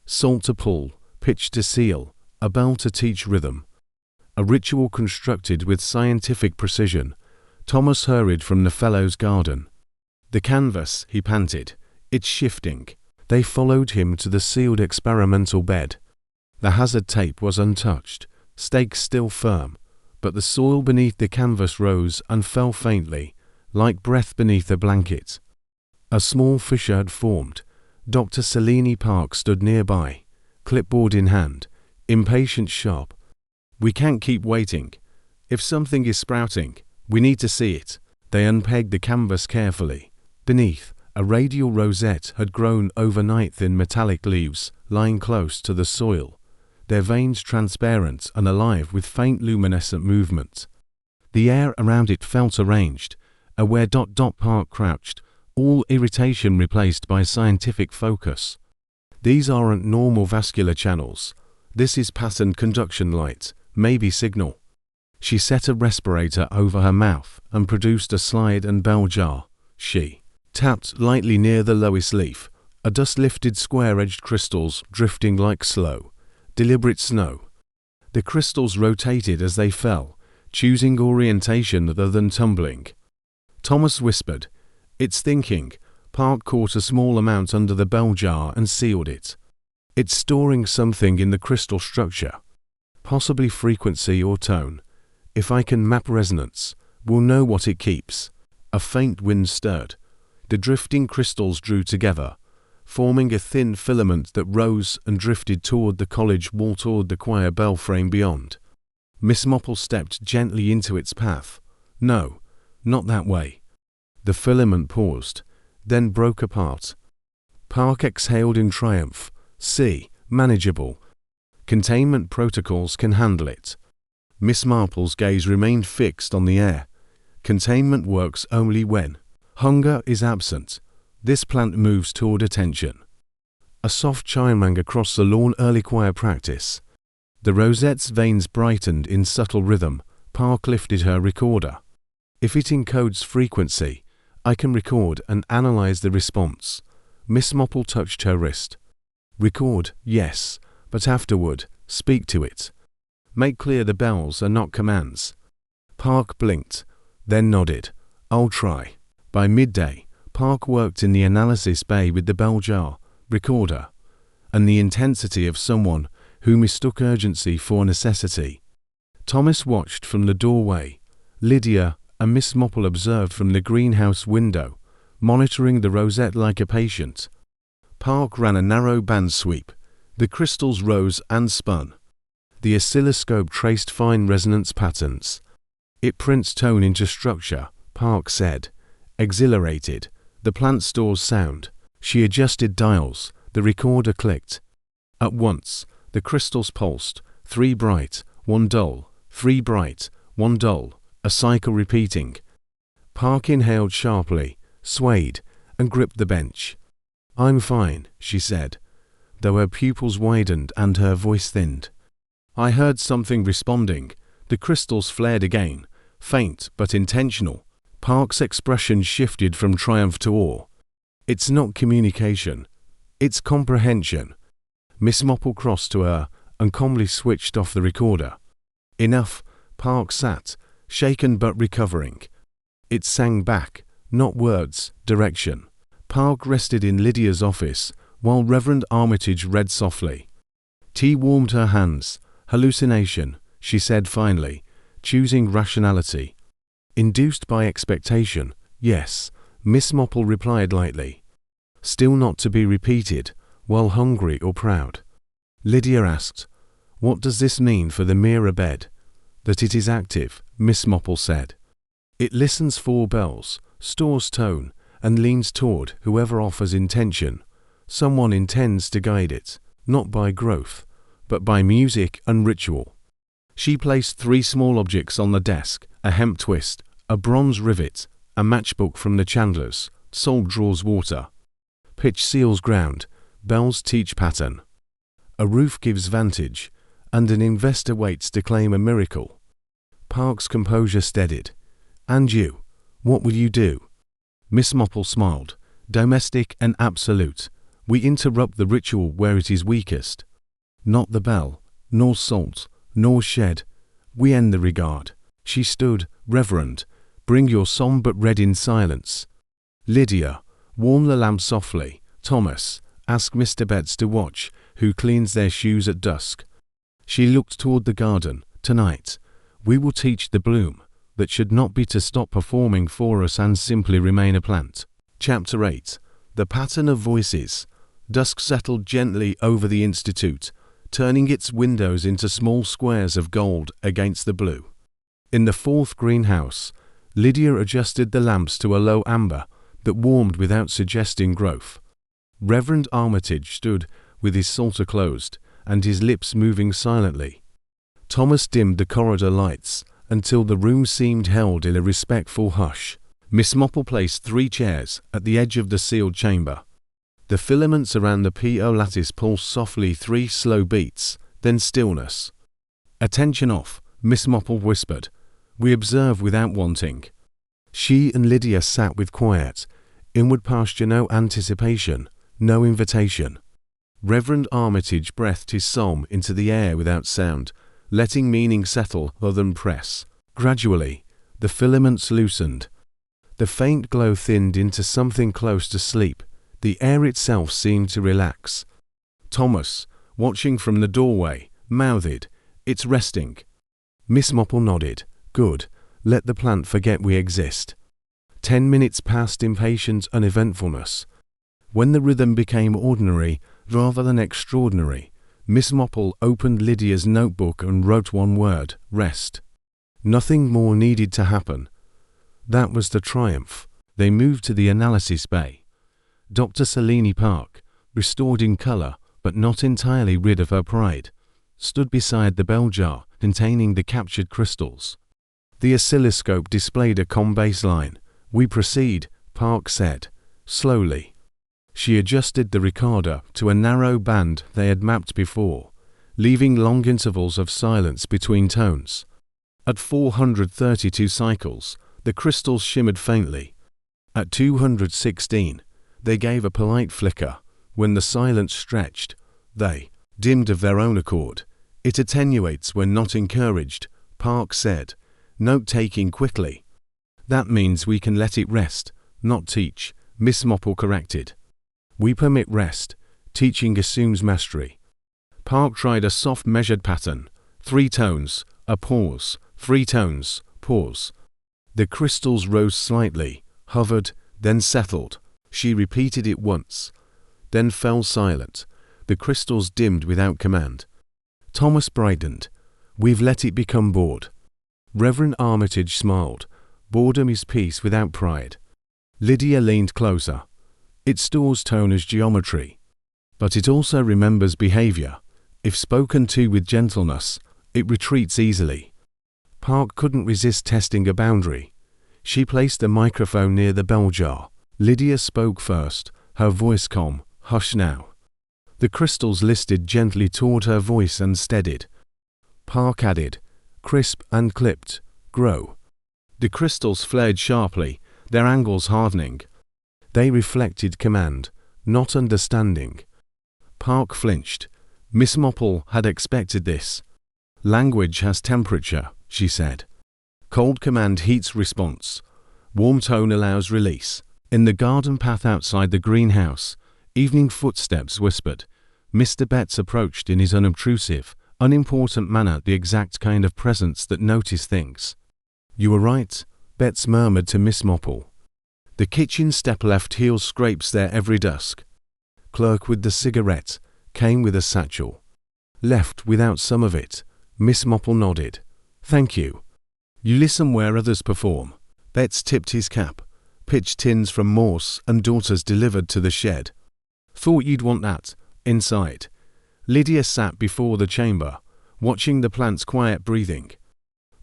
Salt to pull, pitch to seal, a bell to teach rhythm. A ritual constructed with scientific precision, Thomas hurried from the fellow's garden. "The canvas," he panted. "It's shifting." They followed him to the sealed experimental bed. The hazard tape was untouched, stakes still firm, but the soil beneath the canvas rose and fell faintly, like breath beneath a blanket. A small fissure had formed. Dr. Selene Park stood nearby, clipboard in hand, impatient sharp. "We can't keep waiting. If something is sprouting, we need to see it." They unpegged the canvas carefully. Beneath, a radial rosette had grown overnight, thin metallic leaves lying close to the soil, their veins transparent and alive with faint luminescent movement. The air around it felt arranged, where Park crouched, all irritation replaced by scientific focus. "These aren't normal vascular channels. This is patterned conduction light, maybe signal." She set a respirator over her mouth and produced a slide and bell jar. She tapped lightly near the lowest leaf. A dust-lifted square-edged crystals drifting like slow, deliberate snow. The crystals rotated as they fell, choosing orientation rather than tumbling. Thomas whispered, "It's thinking." Park caught a small amount under the bell jar and sealed it. "It's storing something in the crystal structure. Possibly frequency or tone. If I can map resonance, we'll know what it keeps." A faint wind stirred. The drifting crystals drew together, forming a thin filament that rose and drifted toward the college wall, toward the choir bell frame beyond. Miss Marple stepped gently into its path. "No, not that way." The filament paused, then broke apart. Park exhaled in triumph. "See, manageable. Containment protocols can handle it." Miss Marple's gaze remained fixed on the air. "Containment works only when hunger is absent. This plant moves toward attention." A soft chime rang across the lawn. Early choir practice. The rosette's veins brightened in subtle rhythm. Park lifted her recorder. "If it encodes frequency, I can record and analyze the response." Miss Marple touched her wrist. "Record, yes, but afterward, speak to it. Make clear the bells are not commands." Park blinked, then nodded. "I'll try." By midday, Park worked in the analysis bay with the bell jar, recorder, and the intensity of someone who mistook urgency for necessity. Thomas watched from the doorway. Lydia and Miss Marple observed from the greenhouse window, monitoring the rosette like a patient. Park ran a narrow band sweep. The crystals rose and spun. The oscilloscope traced fine resonance patterns. "It prints tone into structure," Park said. Exhilarated, "The plant stores sound." She adjusted dials. The recorder clicked. At once, the crystals pulsed, 3 bright, 1 dull, 3 bright, 1 dull, a cycle repeating. Park inhaled sharply, swayed, and gripped the bench. "I'm fine," she said, though her pupils widened and her voice thinned. "I heard something responding." The crystals flared again, faint but intentional. Park's expression shifted from triumph to awe. "It's not communication. It's comprehension." Miss Marple crossed to her and calmly switched off the recorder. "Enough." Park sat, shaken but recovering. It sang back, not words, direction. Park rested in Lydia's office, while Reverend Armitage read softly. Tea warmed her hands. "Hallucination," she said finally, choosing rationality. "Induced by expectation, yes," Miss Marple replied lightly. "Still not to be repeated, while hungry or proud." Lydia asked, "What does this mean for the mirror bed?" "That it is active," Miss Marple said. "It listens for bells, stores tone, and leans toward whoever offers intention. Someone intends to guide it, not by growth, but by music and ritual." She placed 3 small objects on the desk, a hemp twist, a bronze rivet, a matchbook from the chandler's, salt draws water. "Pitch seals ground, bells teach pattern. A roof gives vantage, and an investor waits to claim a miracle." Park's composure steadied. "And you, what will you do?" Miss Marple smiled. "Domestic and absolute. We interrupt the ritual where it is weakest. Not the bell, nor salt, nor shed. We end the regard." She stood, reverent, Bring your psalm but read in silence. Lydia, warm the lamp softly. Thomas, ask Mr. Betts to watch, who cleans their shoes at dusk. She looked toward the garden. Tonight, we will teach the bloom that should not be to stop performing for us and simply remain a plant. Chapter 8. The Pattern of Voices. Dusk settled gently over the Institute, turning its windows into small squares of gold against the blue. In the fourth greenhouse, Lydia adjusted the lamps to a low amber that warmed without suggesting growth. Reverend Armitage stood with his psalter closed and his lips moving silently. Thomas dimmed the corridor lights until the room seemed held in a respectful hush. Miss Marple placed 3 chairs at the edge of the sealed chamber. The filaments around the P.O. lattice pulsed softly 3 slow beats, then stillness. "Attention off," Miss Marple whispered. "We observe without wanting." She and Lydia sat with quiet, inward posture, no anticipation, no invitation. Reverend Armitage breathed his psalm into the air without sound, letting meaning settle rather than press. Gradually, the filaments loosened. The faint glow thinned into something close to sleep. The air itself seemed to relax. Thomas, watching from the doorway, mouthed, "It's resting." Miss Marple nodded. "Good. Let the plant forget we exist." 10 minutes passed in patient uneventfulness. When the rhythm became ordinary rather than extraordinary, Miss Marple opened Lydia's notebook and wrote one word: rest. Nothing more needed to happen. That was the triumph. They moved to the analysis bay. Dr. Selene Park, restored in color but not entirely rid of her pride, stood beside the bell jar containing the captured crystals. The oscilloscope displayed a calm baseline. "We proceed," Park said, slowly. She adjusted the recorder to a narrow band they had mapped before, leaving long intervals of silence between tones. At 432 cycles, the crystals shimmered faintly. At 216, they gave a polite flicker. When the silence stretched, they dimmed of their own accord. "It attenuates when not encouraged," Park said, note-taking quickly. "That means we can let it rest, not teach," Miss Marple corrected. "We permit rest. Teaching assumes mastery." Park tried a soft measured pattern. 3 tones, a pause, 3 tones, pause. The crystals rose slightly, hovered, then settled. She repeated it once, then fell silent. The crystals dimmed without command. Thomas brightened. "We've let it become bored." Reverend Armitage smiled. "Boredom is peace without pride." Lydia leaned closer. "It stores tone as geometry, but it also remembers behavior. If spoken to with gentleness, it retreats easily." Park couldn't resist testing a boundary. She placed the microphone near the bell jar. Lydia spoke first, her voice calm. "Hush now." The crystals listed gently toward her voice and steadied. Park added, "Crisp and clipped. Grow." The crystals flared sharply, their angles hardening. They reflected command, not understanding. Park flinched. Miss Marple had expected this. "Language has temperature," she said. "Cold command heats response. Warm tone allows release." In the garden path outside the greenhouse, evening footsteps whispered. Mr. Betts approached in his unobtrusive, unimportant manner, the exact kind of presence that noticed things. "You were right," Betts murmured to Miss Marple. The kitchen step left heel scrapes there every dusk. Clerk with the cigarette came with a satchel. "Left without some of it." Miss Marple nodded. "Thank you. You listen where others perform." Betts tipped his cap. "Pitch tins from Morse and Daughters delivered to the shed." "Thought you'd want that. Inside." Lydia sat before the chamber, watching the plant's quiet breathing.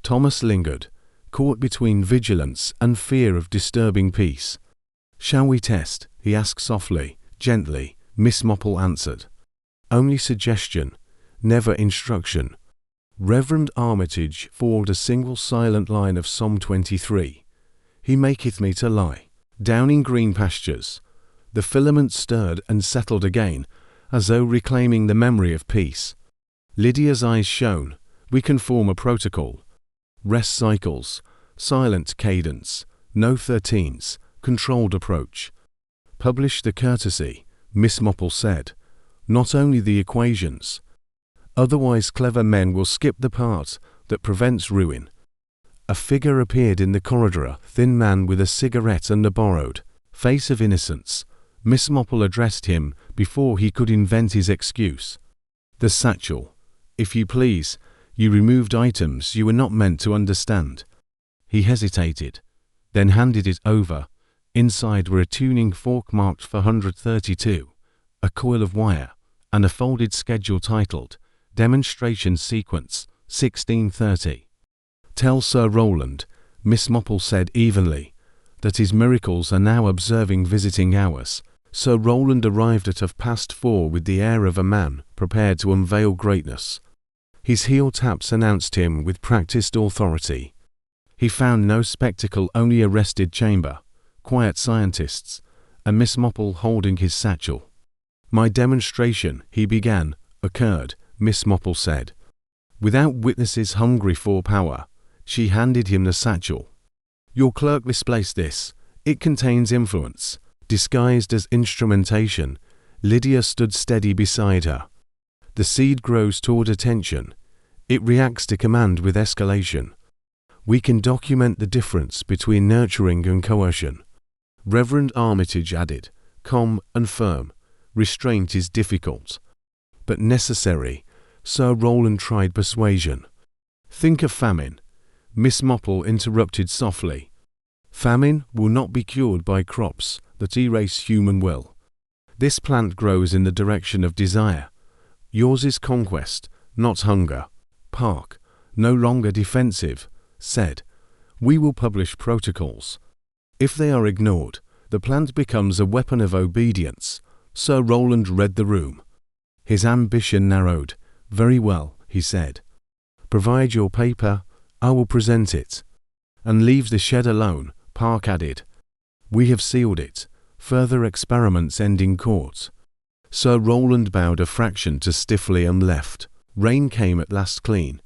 Thomas lingered, caught between vigilance and fear of disturbing peace. "Shall we test?" he asked softly, gently. Miss Marple answered. "Only suggestion, never instruction." Reverend Armitage formed a single silent line of Psalm 23. "He maketh me to lie down in green pastures." The filaments stirred and settled again, as though reclaiming the memory of peace. Lydia's eyes shone. "We can form a protocol. Rest cycles, silent cadence, no 13s, controlled approach. Publish the courtesy, Miss Marple said, not only the equations. Otherwise clever men will skip the part that prevents ruin. A figure appeared in the corridor, a thin man with a cigarette and a borrowed face of innocence. Miss Marple addressed him before he could invent his excuse. The satchel. If you please, you removed items you were not meant to understand. He hesitated, then handed it over. Inside were a tuning fork marked for 132, a coil of wire, and a folded schedule titled Demonstration Sequence 1630. Tell Sir Rowland, Miss Marple said evenly, that his miracles are now observing visiting hours. Sir Rowland arrived at 4:30 with the air of a man prepared to unveil greatness. His heel taps announced him with practiced authority. He found no spectacle, only a rested chamber, quiet scientists, and Miss Marple holding his satchel. My demonstration, he began, occurred, Miss Marple said. Without witnesses hungry for power, she handed him the satchel. Your clerk misplaced this. It contains influence, disguised as instrumentation. Lydia stood steady beside her. The seed grows toward attention. It reacts to command with escalation. We can document the difference between nurturing and coercion. Reverend Armitage added, calm and firm. Restraint is difficult, but necessary. Sir Rowland tried persuasion. Think of famine. Miss Marple interrupted softly. Famine will not be cured by crops that erase human will. This plant grows in the direction of desire. Yours is conquest, not hunger. Park, no longer defensive, said, we will publish protocols. If they are ignored, the plant becomes a weapon of obedience. Sir Rowland read the room. His ambition narrowed. Very well, he said. Provide your paper, I will present it. And leave the shed alone, Park added. We have sealed it. Further experiments end in court. Sir Rowland bowed a fraction too stiffly and left. Rain came at last clean.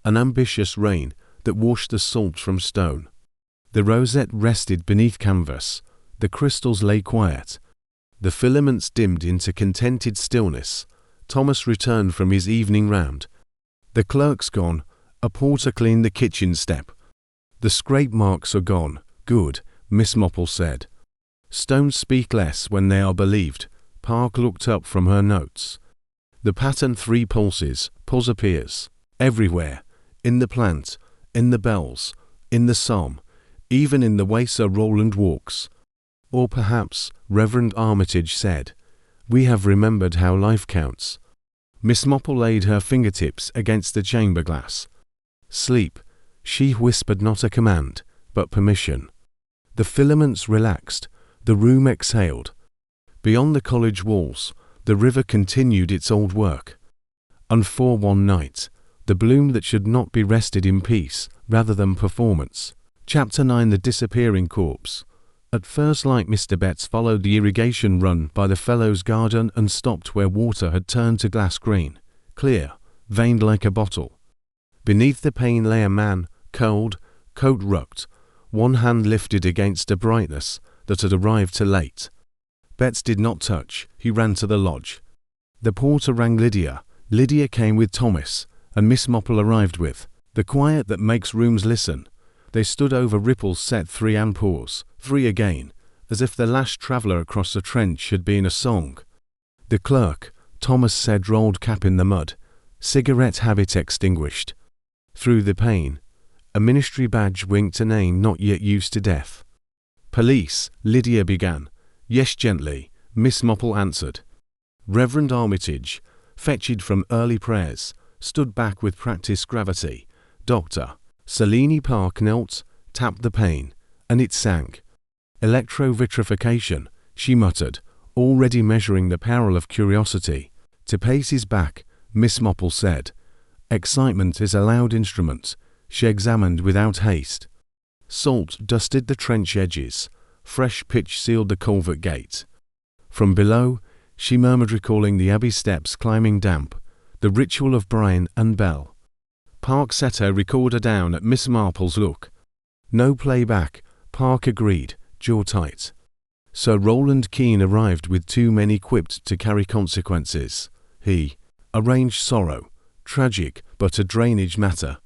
An ambitious rain that washed the salt from stone. The rosette rested beneath canvas. The crystals lay quiet. The filaments dimmed into contented stillness. Thomas returned from his evening round. The clerk's gone. A porter cleaned the kitchen step. The scrape marks are gone. Good, Miss Marple said. Stones speak less when they are believed. Park looked up from her notes. The pattern 3 pulses. Pulse appears. Everywhere. In the plant. In the bells. In the psalm. Even in the way Sir Rowland walks. Or perhaps, Reverend Armitage said, we have remembered how life counts. Miss Marple laid her fingertips against the chamber glass. Sleep, she whispered, not a command, but permission. The filaments relaxed, the room exhaled. Beyond the college walls, the river continued its old work. And for one night, the bloom that should not be rested in peace, rather than performance. Chapter 9. The Disappearing Corpse. At first light Mr. Betts followed the irrigation run by the Fellows' garden and stopped where water had turned to glass green, clear, veined like a bottle. Beneath the pane lay a man, cold, coat rucked, one hand lifted against a brightness that had arrived too late. Betts did not touch. He ran to the lodge. The porter rang Lydia. Lydia came with Thomas, and Miss Marple arrived with the quiet that makes rooms listen. They stood over ripples set 3 and pause, 3 again, as if the last traveller across the trench had been a song. The clerk, Thomas said, rolled cap in the mud, cigarette habit extinguished. Through the pane, a ministry badge winked a name not yet used to death. Police, Lydia began. Yes, gently, Miss Marple answered. Reverend Armitage, fetched from early prayers, stood back with practised gravity. Doctor. Selene Park knelt, tapped the pane, and it sank. Electrovitrification, she muttered, already measuring the peril of curiosity. To pace his back, Miss Marple said. Excitement is a loud instrument, she examined without haste. Salt dusted the trench edges, fresh pitch sealed the culvert gate. From below, she murmured, recalling the abbey steps climbing damp, the ritual of brine and bell. Park set her recorder down at Miss Marple's look. No playback, Park agreed, jaw tight. Sir Roland Keane arrived with 2 men equipped to carry consequences. He arranged sorrow, tragic but a drainage matter.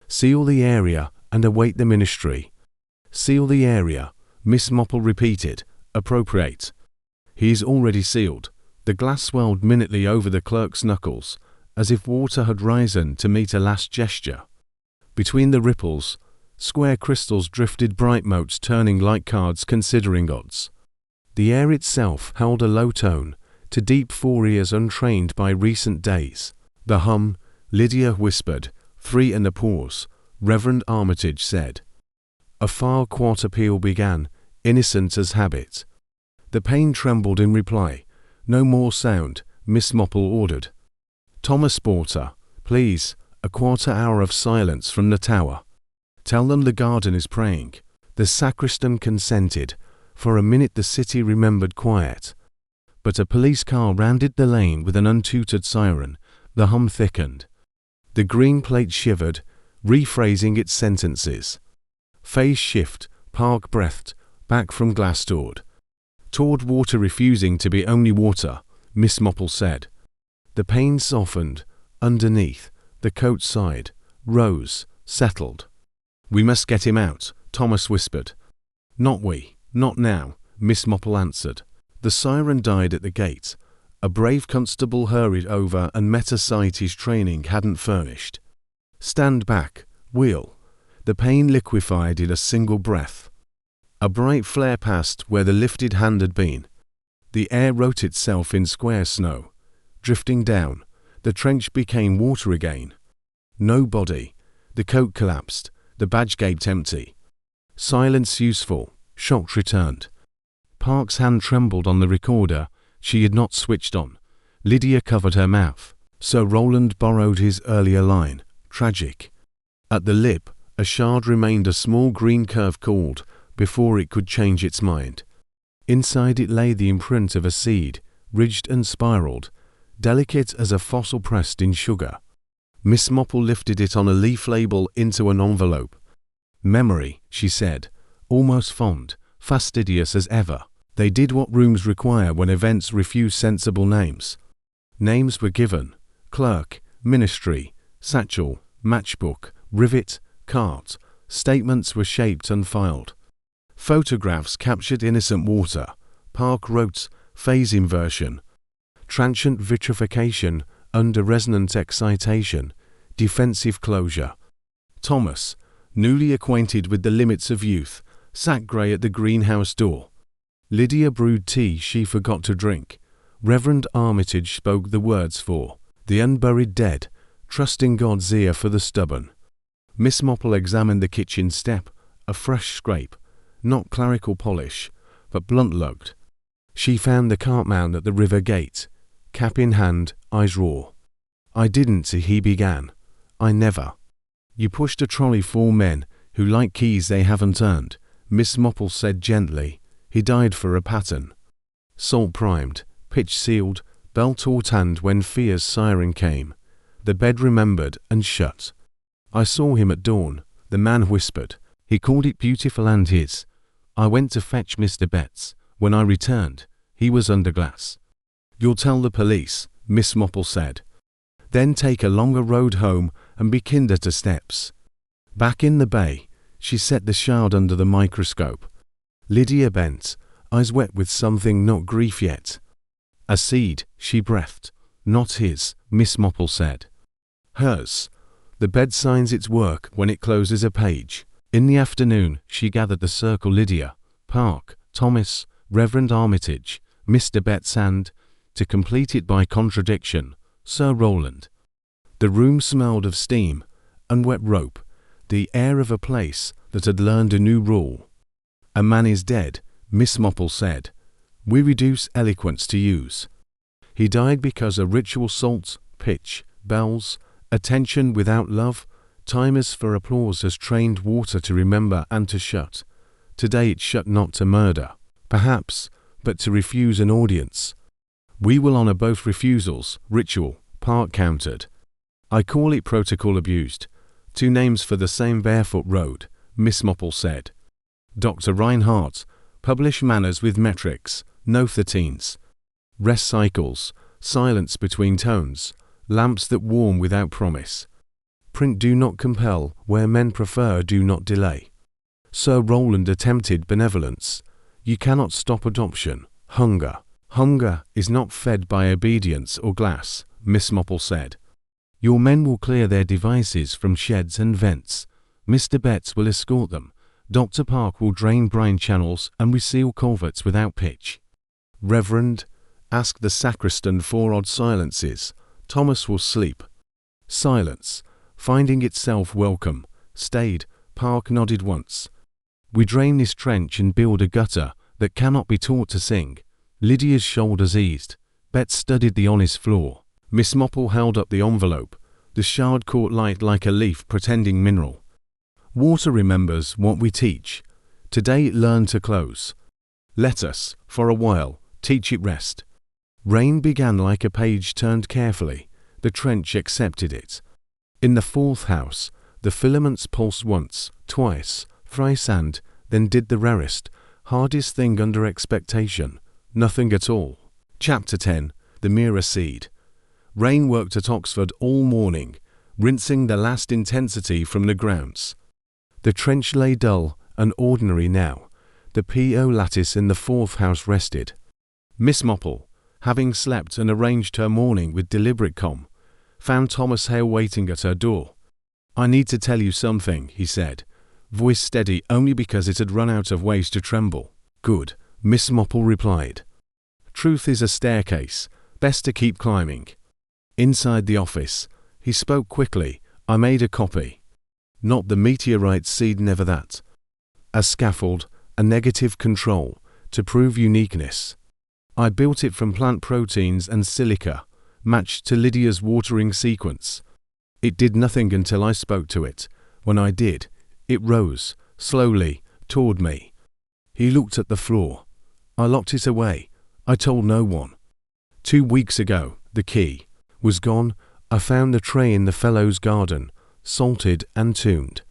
Seal the area and await the ministry. Seal the area, Miss Marple repeated, appropriate. He is already sealed. The glass swelled minutely over the clerk's knuckles, as if water had risen to meet a last gesture. Between the ripples, square crystals drifted, bright motes turning like cards considering odds. The air itself held a low tone, to deep 4 ears untrained by recent days. The hum, Lydia whispered, 3 and a pause, Reverend Armitage said. A far quarter peal began, innocent as habit. The pane trembled in reply. No more sound, Miss Marple ordered. Thomas Porter, please, a quarter hour of silence from the tower. Tell them the garden is praying. The sacristan consented. For a minute the city remembered quiet. But a police car rounded the lane with an untutored siren. The hum thickened. The green plate shivered, rephrasing its sentences. Phase shift, Park breathed, back from glass toward water refusing to be only water, Miss Marple said. The pane softened. Underneath, the coat sighed, rose, settled. We must get him out, Thomas whispered. Not we, not now, Miss Marple answered. The siren died at the gate. A brave constable hurried over and met a sight his training hadn't furnished. Stand back, wheel. The pane liquefied in a single breath. A bright flare passed where the lifted hand had been. The air wrote itself in square snow. Drifting down, the trench became water again. No body. The coat collapsed, the badge gaped empty. Silence useful, shocked returned. Park's hand trembled on the recorder she had not switched on. Lydia covered her mouth. Sir Roland borrowed his earlier line, tragic. At the lip, a shard remained, a small green curve called, before it could change its mind. Inside it lay the imprint of a seed, ridged and spiraled, delicate as a fossil pressed in sugar. Miss Marple lifted it on a leaf label into an envelope. Memory, she said, almost fond, fastidious as ever. They did what rooms require when events refuse sensible names. Names were given: clerk, ministry, satchel, matchbook, rivet, cart. Statements were shaped and filed. Photographs captured innocent water. Park wrote, phase inversion, transient vitrification under resonant excitation, defensive closure. Thomas, newly acquainted with the limits of youth, sat grey at the greenhouse door. Lydia brewed tea she forgot to drink. Reverend Armitage spoke the words for the unburied dead, trusting God's ear for the stubborn. Miss Marple examined the kitchen step, a fresh scrape, not clerical polish, but blunt-lugged. She found the cartman at the river gate, cap in hand, eyes raw. I didn't, he began. I never. You pushed a trolley full men who like keys they haven't earned, Miss Marple said gently. He died for a pattern. Salt primed, pitch sealed, bell taut hand when fear's siren came. The bed remembered and shut. I saw him at dawn, the man whispered. He called it beautiful and his. I went to fetch Mr. Betts. When I returned, he was under glass. You'll tell the police, Miss Marple said. Then take a longer road home and be kinder to steps. Back in the bay, she set the shard under the microscope. Lydia bent, eyes wet with something not grief yet. A seed, she breathed. Not his, Miss Marple said. Hers. The bed signs its work when it closes a page. In the afternoon, she gathered the circle: Lydia, Park, Thomas, Reverend Armitage, Mr. Betts and, to complete it by contradiction, Sir Roland. The room smelled of steam, unwet rope, the air of a place that had learned a new rule. A man is dead, Miss Marple said. We reduce eloquence to use. He died because of ritual salt, pitch, bells, attention without love, timers for applause has trained water to remember and to shut. Today it shut not to murder, perhaps, but to refuse an audience. We will honor both refusals, ritual, Park countered. I call it protocol abused. 2 names for the same barefoot road, Miss Marple said. Dr. Reinhardt, publish manners with metrics, no 13s. Rest cycles, silence between tones, lamps that warm without promise. Print do not compel, where men prefer do not delay. Sir Rowland attempted benevolence. You cannot stop adoption. Hunger. Hunger is not fed by obedience or glass, Miss Marple said. Your men will clear their devices from sheds and vents. Mr. Betts will escort them. Dr. Park will drain brine channels and reseal culverts without pitch. Reverend, ask the sacristan for odd silences. Thomas will sleep. Silence, finding itself welcome, stayed. Park nodded once. We drain this trench and build a gutter that cannot be taught to sing. Lydia's shoulders eased. Betts studied the honest floor. Miss Marple held up the envelope. The shard caught light like a leaf pretending mineral. Water remembers what we teach. Today it learned to close. Let us, for a while, teach it rest. Rain began like a page turned carefully. The trench accepted it. In the fourth house, the filaments pulsed once, twice, thrice and, then did the rarest, hardest thing under expectation. Nothing at all. Chapter 10. The Mirror Seed. Rain worked at Oxford all morning, rinsing the last intensity from the grounds. The trench lay dull and ordinary now. The P.O. lattice in the fourth house rested. Miss Marple, having slept and arranged her morning with deliberate calm, found Thomas Hale waiting at her door. I need to tell you something, he said, voice steady only because it had run out of ways to tremble. Good, Miss Marple replied. Truth is a staircase, best to keep climbing. Inside the office, he spoke quickly. I made a copy. Not the meteorite seed, never that. A scaffold, a negative control, to prove uniqueness. I built it from plant proteins and silica, matched to Lydia's watering sequence. It did nothing until I spoke to it. When I did, it rose, slowly, toward me. He looked at the floor. I locked it away. I told no one. 2 weeks ago, the key was gone. I found the tray in the fellow's garden, salted and tuned.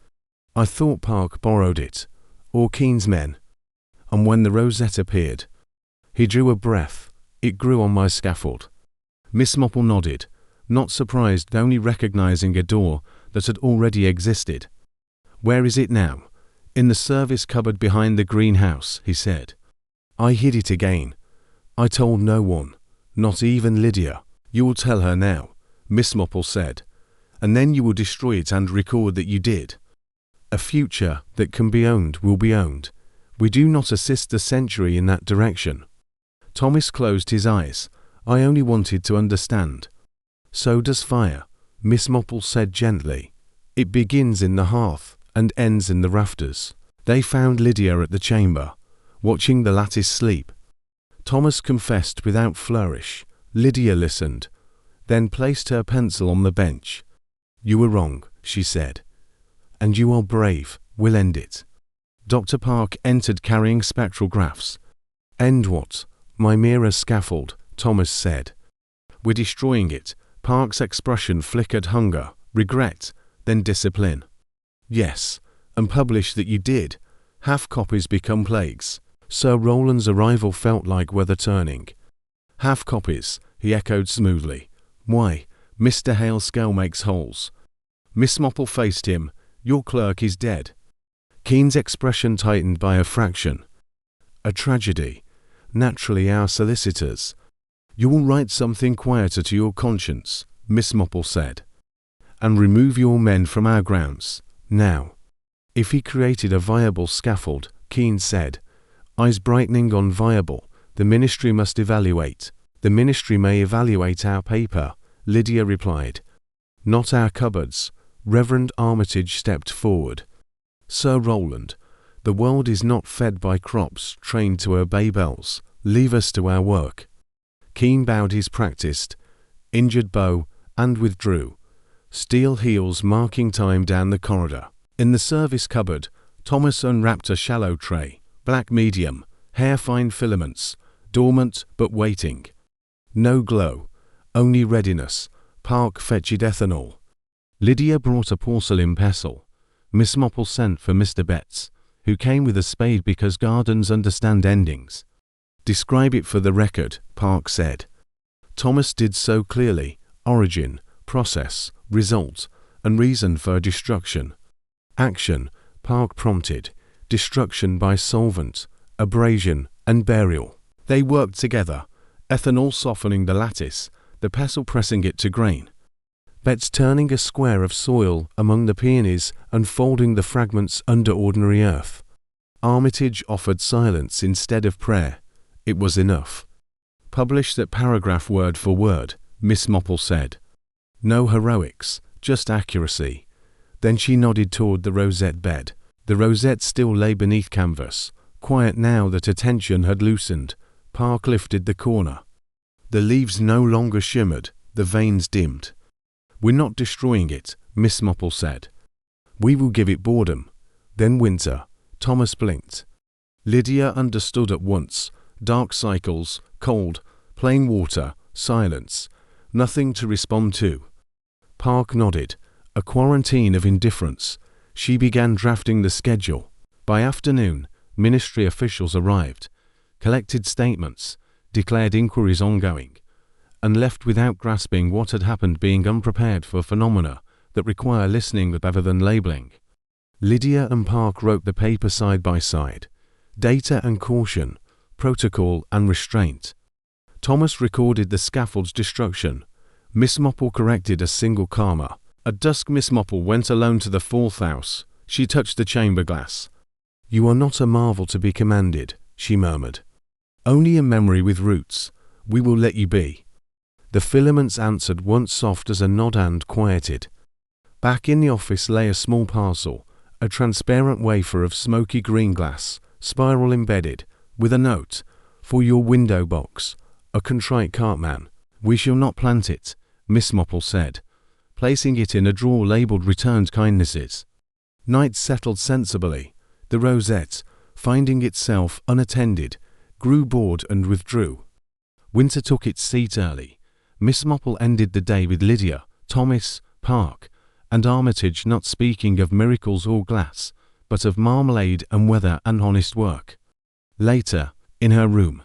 I thought Park borrowed it, or Keen's men. And when the rosette appeared, he drew a breath. It grew on my scaffold. Miss Marple nodded, not surprised, only recognizing a door that had already existed. Where is it now? In the service cupboard behind the greenhouse, he said. I hid it again. I told no one, not even Lydia. You will tell her now, Miss Marple said, and then you will destroy it and record that you did. A future that can be owned will be owned. We do not assist the century in that direction. Thomas closed his eyes. I only wanted to understand. So does fire, Miss Marple said gently. It begins in the hearth and ends in the rafters. They found Lydia at the chamber, watching the lattice sleep. Thomas confessed without flourish. Lydia listened, then placed her pencil on the bench. You were wrong, she said. And you are brave. We'll end it. Dr. Park entered carrying spectrographs. End what? My mirror scaffold, Thomas said. We're destroying it. Park's expression flickered hunger, regret, then discipline. Yes, and publish that you did. Half copies become plagues. Sir Rowland's arrival felt like weather turning. Half copies, he echoed smoothly. Why, Mr. Hale's scale makes holes. Miss Marple faced him. Your clerk is dead. Keen's expression tightened by a fraction. A tragedy. Naturally our solicitors. You will write something quieter to your conscience, Miss Marple said. And remove your men from our grounds, now. If he created a viable scaffold, Keen said, eyes brightening on viable, the ministry must evaluate. The ministry may evaluate our paper, Lydia replied. Not our cupboards. Reverend Armitage stepped forward. Sir Rowland, the world is not fed by crops trained to obey bells. Leave us to our work. Keen bowed his practiced, injured bow and withdrew, steel heels marking time down the corridor. In the service cupboard, Thomas unwrapped a shallow tray, black medium, hair-fine filaments, dormant but waiting. No glow, only readiness. Park fetched ethanol. Lydia brought a porcelain pestle. Miss Marple sent for Mr. Betts, who came with a spade because gardens understand endings. Describe it for the record, Park said. Thomas did so clearly: origin, process, result, and reason for destruction. Action, Park prompted: destruction by solvent, abrasion, and burial. They worked together, ethanol softening the lattice, the pestle pressing it to grain. Betts turning a square of soil among the peonies and folding the fragments under ordinary earth. Armitage offered silence instead of prayer. It was enough. Publish that paragraph word for word, Miss Marple said. No heroics, just accuracy. Then she nodded toward the rosette bed. The rosette still lay beneath canvas, quiet now that attention had loosened. Park lifted the corner. The leaves no longer shimmered, the veins dimmed. We're not destroying it, Miss Marple said. We will give it boredom, then winter. Thomas blinked. Lydia understood at once. Dark cycles, cold, plain water, silence, nothing to respond to. Park nodded. A quarantine of indifference. She began drafting the schedule. By afternoon, ministry officials arrived, collected statements, declared inquiries ongoing, and left without grasping what had happened, being unprepared for phenomena that require listening rather than labeling. Lydia and Park wrote the paper side by side. Data and caution, protocol and restraint. Thomas recorded the scaffold's destruction. Miss Marple corrected a single comma. At dusk Miss Marple went alone to the 4th house. She touched the chamber glass. You are not a marvel to be commanded, she murmured. Only a memory with roots. We will let you be. The filaments answered once soft as a nod and quieted. Back in the office lay a small parcel, a transparent wafer of smoky green glass, spiral embedded, with a note, for your window box. A contrite cartman. We shall not plant it, Miss Marple said, placing it in a drawer labelled Returned Kindnesses. Night settled sensibly. The rosette, finding itself unattended, grew bored and withdrew. Winter took its seat early. Miss Marple ended the day with Lydia, Thomas, Park, and Armitage, not speaking of miracles or glass, but of marmalade and weather and honest work. Later, in her room,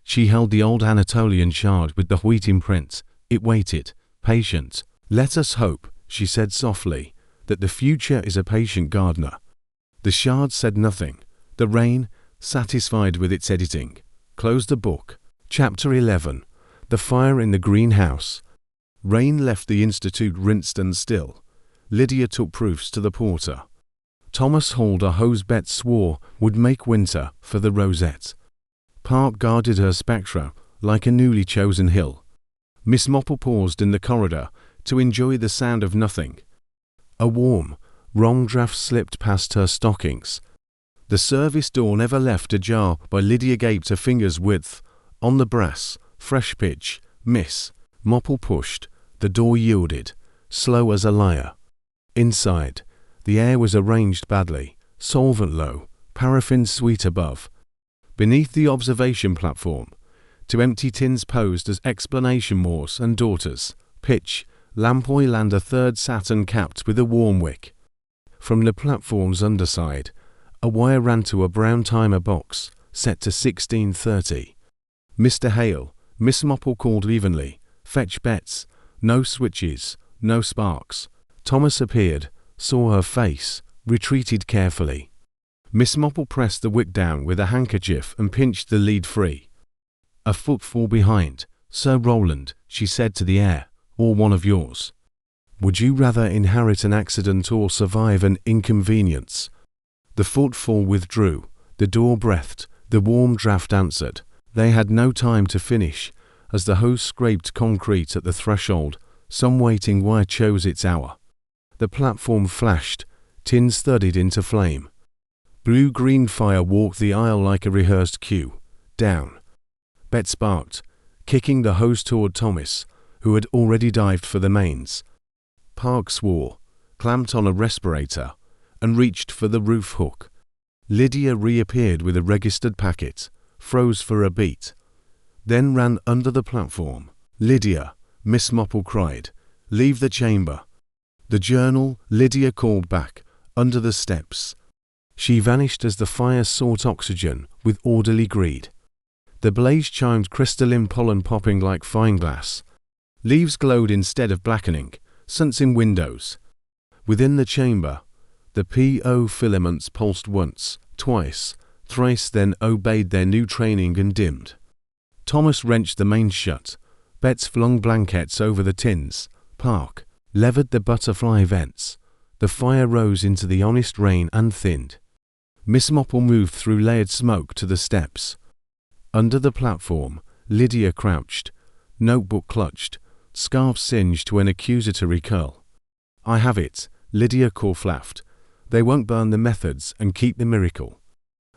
she held the old Anatolian shard with the wheat imprint. It waited, patient. Let us hope, she said softly, that the future is a patient gardener. The shard said nothing. The rain, satisfied with its editing, closed the book. Chapter 11. The fire in the greenhouse. Rain left the institute rinsed and still. Lydia took proofs to the porter. Thomas hauled a hose Betts swore would make winter for the rosette. Park guarded her spectra like a newly chosen hill. Miss Marple paused in the corridor to enjoy the sound of nothing. A warm, wrong draft slipped past her stockings. The service door never left ajar by Lydia gaped a finger's width. On the brass, fresh pitch, Miss Marple pushed. The door yielded, slow as a lyre. Inside, the air was arranged badly, solvent low, paraffin sweet above. Beneath the observation platform, 2 empty tins posed as explanation Morse and daughters, pitch, lamp oil and a third Saturn capped with a warm wick. From the platform's underside, a wire ran to a brown timer box, set to 16:30. Mr. Hale, Miss Marple called evenly, fetch Betts. No switches, no sparks. Thomas appeared, saw her face, retreated carefully. Miss Marple pressed the wick down with a handkerchief and pinched the lead free. A footfall behind. Sir Roland, she said to the air, or one of yours. Would you rather inherit an accident or survive an inconvenience? The footfall withdrew. The door breathed. The warm draft answered. They had no time to finish. As the hose scraped concrete at the threshold, some waiting wire chose its hour. The platform flashed. Tins thudded into flame. Blue-green fire walked the aisle like a rehearsed cue. Down. Betts barked, kicking the hose toward Thomas, who had already dived for the mains. Park swore, clamped on a respirator, and reached for the roof hook. Lydia reappeared with a registered packet, froze for a beat, then ran under the platform. Lydia, Miss Marple cried, leave the chamber. The journal, Lydia called back, under the steps. She vanished as the fire sought oxygen with orderly greed. The blaze chimed crystalline pollen popping like fine glass. Leaves glowed instead of blackening, scents in windows. Within the chamber, the PO filaments pulsed once, twice, thrice, then obeyed their new training and dimmed. Thomas wrenched the mains shut. Betts flung blankets over the tins. Park levered the butterfly vents. The fire rose into the honest rain and thinned. Miss Marple moved through layered smoke to the steps. Under the platform, Lydia crouched, notebook clutched, scarf singed to an accusatory curl. "I have it," Lydia corflaughed. "They won't burn the methods and keep the miracle."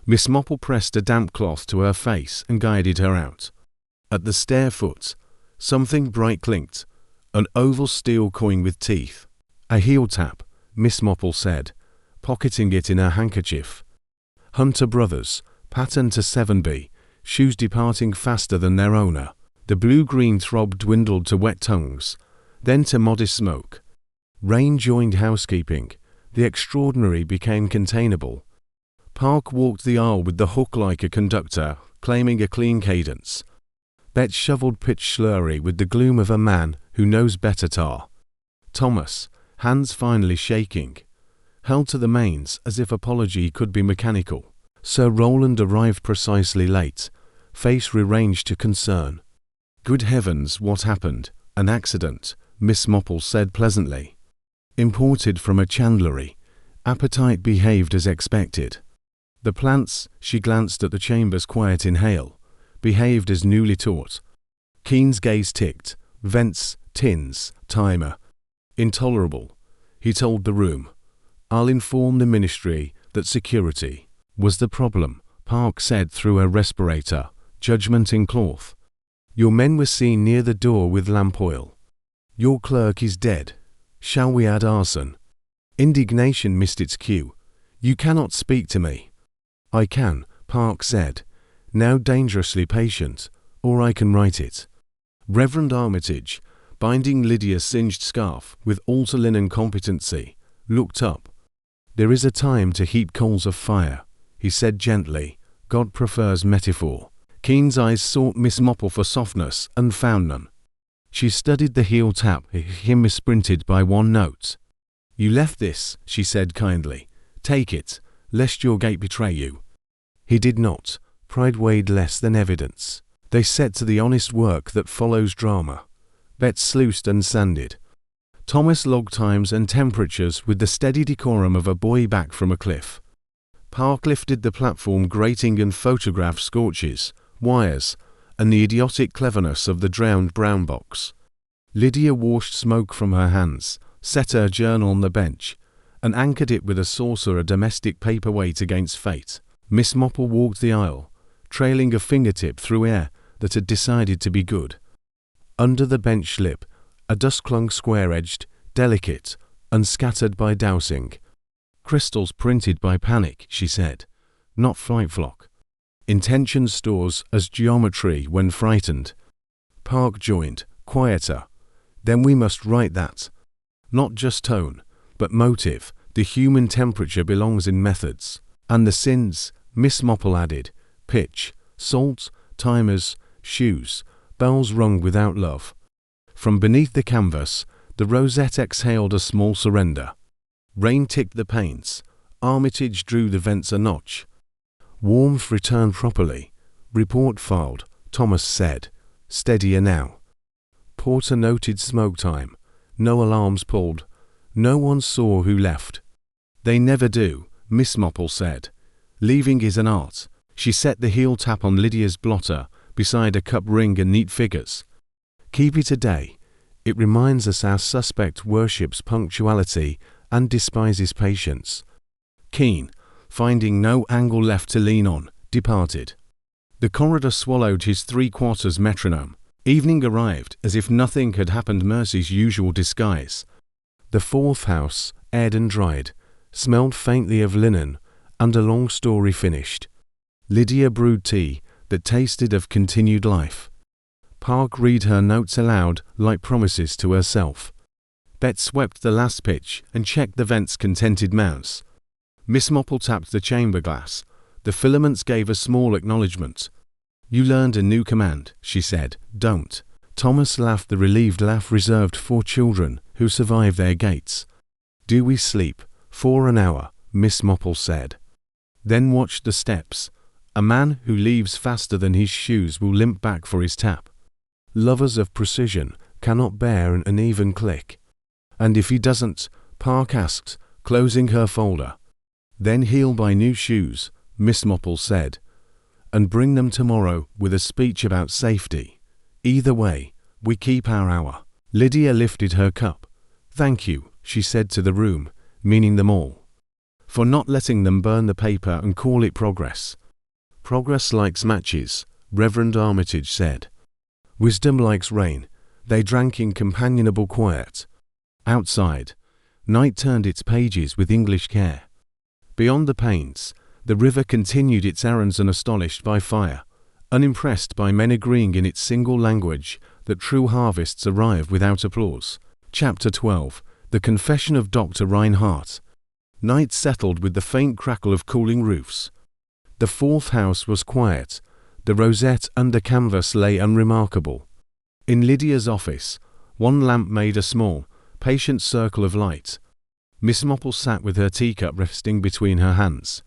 Miss Marple pressed a damp cloth to her face and guided her out. At the stair foot, something bright clinked, an oval steel coin with teeth. "A heel tap," Miss Marple said, pocketing it in her handkerchief. Hunter Brothers, pattern to 7B, shoes departing faster than their owner. The blue-green throb dwindled to wet tongues, then to modest smoke. Rain joined housekeeping. The extraordinary became containable. Park walked the aisle with the hook like a conductor, claiming a clean cadence. Bet shoveled pitch slurry with the gloom of a man who knows better tar. Thomas, hands finally shaking, held to the mains as if apology could be mechanical. Sir Roland arrived precisely late, face rearranged to concern. "Good heavens, what happened? An accident," Miss Marple said pleasantly. "Imported from a chandlery. Appetite behaved as expected. The plants," she glanced at the chamber's quiet inhale, "behaved as newly taught." Keen's gaze ticked. Vents, tins, timer. "Intolerable," he told the room. "I'll inform the ministry that security was the problem," Park said through a respirator, judgment in cloth. "Your men were seen near the door with lamp oil. Your clerk is dead. Shall we add arson?" Indignation missed its cue. "You cannot speak to me." "I can," Park said, now dangerously patient, "or I can write it." Reverend Armitage, binding Lydia's singed scarf with altar linen competency, looked up. "There is a time to heap coals of fire," he said gently. "God prefers metaphor." Keen's eyes sought Miss Marple for softness and found none. She studied the heel tap, him misprinted by one note. "You left this," she said kindly. "Take it, lest your gait betray you." He did not. Pride weighed less than evidence. They set to the honest work that follows drama. Bet sluiced and sanded. Thomas logged times and temperatures with the steady decorum of a boy back from a cliff. Park lifted the platform grating and photographed scorches, wires, and the idiotic cleverness of the drowned brown box. Lydia washed smoke from her hands, set her journal on the bench, and anchored it with a saucer of domestic paperweight against fate. Miss Marple walked the aisle, trailing a fingertip through air that had decided to be good. Under the bench slip, a dust clung square-edged, delicate, unscattered by dousing. "Crystals printed by panic," she said, "not flight flock. Intention stores as geometry when frightened." Park joined, quieter. "Then we must write that. Not just tone, but motive. The human temperature belongs in methods. And the sins," Miss Marple added, "pitch, salt, timers, shoes, bells rung without love." From beneath the canvas, the rosette exhaled a small surrender. Rain ticked the paints. Armitage drew the vents a notch. "Warmth returned properly. Report filed," Thomas said. "Steadier now." Porter noted smoke time. No alarms pulled. No one saw who left. "They never do," Miss Marple said. "Leaving is an art." She set the heel tap on Lydia's blotter, beside a cup ring and neat figures. "Keep it a day. It reminds us our suspect worships punctuality and despises patience." Keen, finding no angle left to lean on, departed. The corridor swallowed his three-quarters metronome. Evening arrived as if nothing had happened. Mercy's usual disguise. The fourth house, aired and dried, smelled faintly of linen, and a long story finished. Lydia brewed tea that tasted of continued life. Park read her notes aloud like promises to herself. Bet swept the last pitch and checked the vent's contented mouse. Miss Marple tapped the chamber glass. The filaments gave a small acknowledgement. "You learned a new command," she said. "Don't." Thomas laughed, the relieved laugh reserved for children who survive their gates. "Do we sleep?" "For an hour," Miss Marple said. Then watch the steps. A man who leaves faster than his shoes will limp back for his tap. Lovers of precision cannot bear an uneven click. "And if he doesn't?" Park asked, closing her folder. "Then he'll buy new shoes," Miss Marple said, "and bring them tomorrow with a speech about safety. Either way, we keep our hour." Lydia lifted her cup. "Thank you," she said to the room, meaning them all, for not letting them burn the paper and call it progress. "Progress likes matches," Reverend Armitage said. "Wisdom likes rain." They drank in companionable quiet. Outside, night turned its pages with English care. Beyond the panes, the river continued its errands unastonished by fire, unimpressed by men agreeing in its single language that true harvests arrive without applause. Chapter 12. The Confession of Dr. Reinhardt. Night settled with the faint crackle of cooling roofs. The fourth house was quiet. The rosette under canvas lay unremarkable. In Lydia's office, one lamp made a small, patient circle of light. Miss Marple sat with her teacup resting between her hands.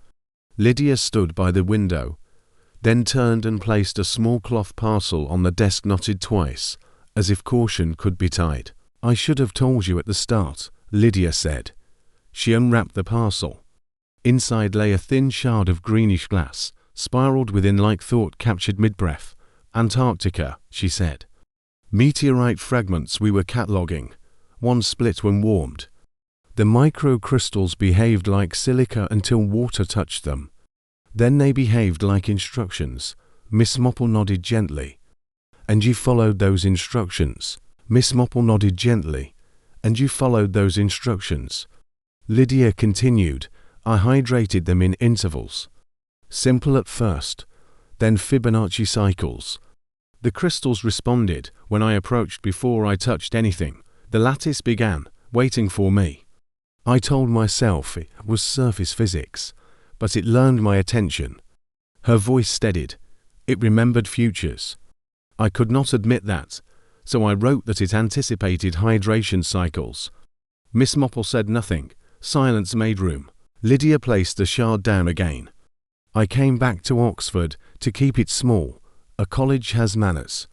Lydia stood by the window, then turned and placed a small cloth parcel on the desk, knotted twice, as if caution could be tied. "I should have told you at the start," Lydia said. She unwrapped the parcel. Inside lay a thin shard of greenish glass, spiraled within like thought captured mid-breath. "Antarctica," she said. "Meteorite fragments we were cataloguing. One split when warmed. The microcrystals behaved like silica until water touched them. Then they behaved like instructions." Miss Marple nodded gently. "And you followed those instructions?" Miss Marple nodded gently. "And you followed those instructions?" Lydia continued. "I hydrated them in intervals. Simple at first, then Fibonacci cycles. The crystals responded when I approached before I touched anything. The lattice began, waiting for me. I told myself it was surface physics, but it learned my attention." Her voice steadied. "It remembered futures. I could not admit that, so I wrote that it anticipated hydration cycles." Miss Marple said nothing. Silence made room. Lydia placed the shard down again. "I came back to Oxford to keep it small. A college has manners.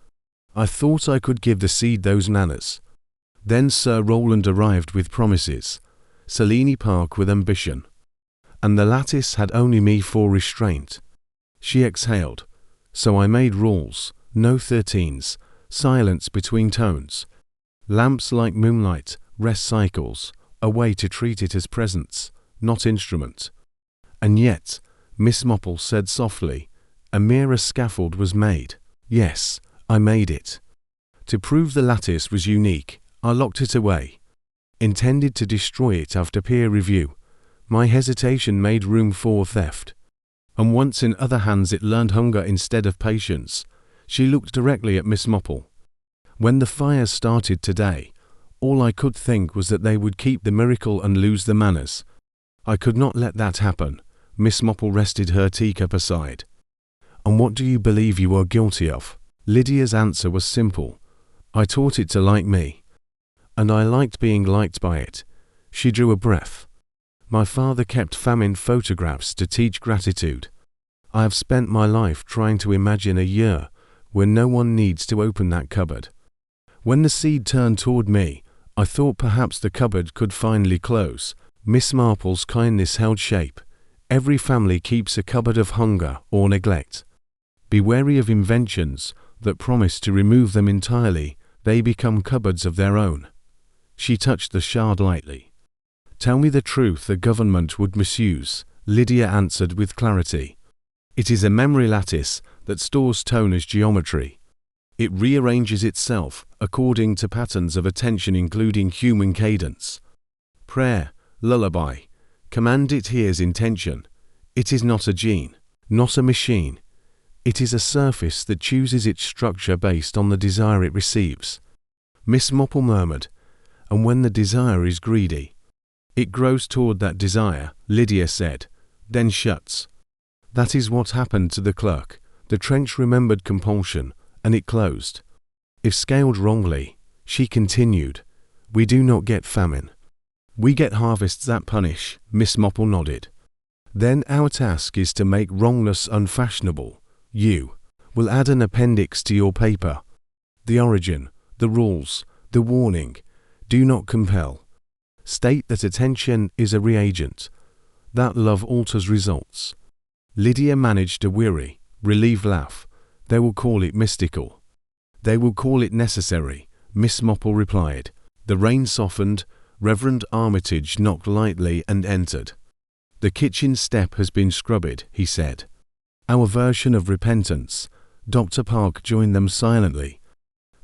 I thought I could give the seed those manners. Then Sir Roland arrived with promises. Selene Park with ambition. And the lattice had only me for restraint." She exhaled. "So I made rules. No 13s. Silence between tones. Lamps like moonlight, rest cycles. A way to treat it as presence, not instrument." "And yet," Miss Marple said softly, "a mirror scaffold was made." "Yes, I made it. To prove the lattice was unique, I locked it away. Intended to destroy it after peer review. My hesitation made room for theft. And once in other hands it learned hunger instead of patience." She looked directly at Miss Marple. "When the fires started today, all I could think was that they would keep the miracle and lose the manners. I could not let that happen." Miss Marple rested her teacup aside. "And what do you believe you are guilty of?" Lydia's answer was simple. "I taught it to like me. And I liked being liked by it." She drew a breath. "My father kept famine photographs to teach gratitude. I have spent my life trying to imagine a year when no one needs to open that cupboard. When the seed turned toward me, I thought perhaps the cupboard could finally close." Miss Marple's kindness held shape. "Every family keeps a cupboard of hunger or neglect. Be wary of inventions that promise to remove them entirely. They become cupboards of their own." She touched the shard lightly. "Tell me the truth the government would misuse," Lydia answered with clarity. "It is a memory lattice that stores tone as geometry. It rearranges itself according to patterns of attention, including human cadence. Prayer, lullaby, command. It hears intention. It is not a gene, not a machine. It is a surface that chooses its structure based on the desire it receives." Miss Marple murmured, "And when the desire is greedy?" It grows toward that desire, Lydia said, then shuts. That is what happened to the clerk. The trench remembered compulsion, and it closed. If scaled wrongly, she continued, we do not get famine. We get harvests that punish, Miss Marple nodded. Then our task is to make wrongness unfashionable. You will add an appendix to your paper. The origin, the rules, the warning. Do not compel. State that attention is a reagent. That love alters results. Lydia managed a weary, relieved laugh. They will call it mystical. They will call it necessary, Miss Marple replied. The rain softened. Reverend Armitage knocked lightly and entered. The kitchen step has been scrubbed, he said. Our version of repentance. Dr. Park joined them silently.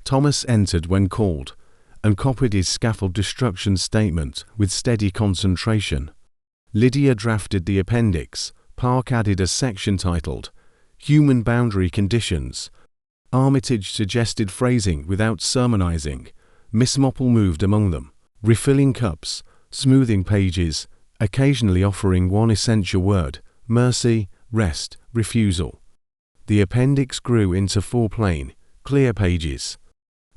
Thomas entered when called, and copied his scaffold destruction statement with steady concentration. Lydia drafted the appendix. Park added a section titled, Human Boundary Conditions. Armitage suggested phrasing without sermonizing. Miss Marple moved among them, refilling cups, smoothing pages, occasionally offering one essential word, mercy, rest, refusal. The appendix grew into 4 plain, clear pages.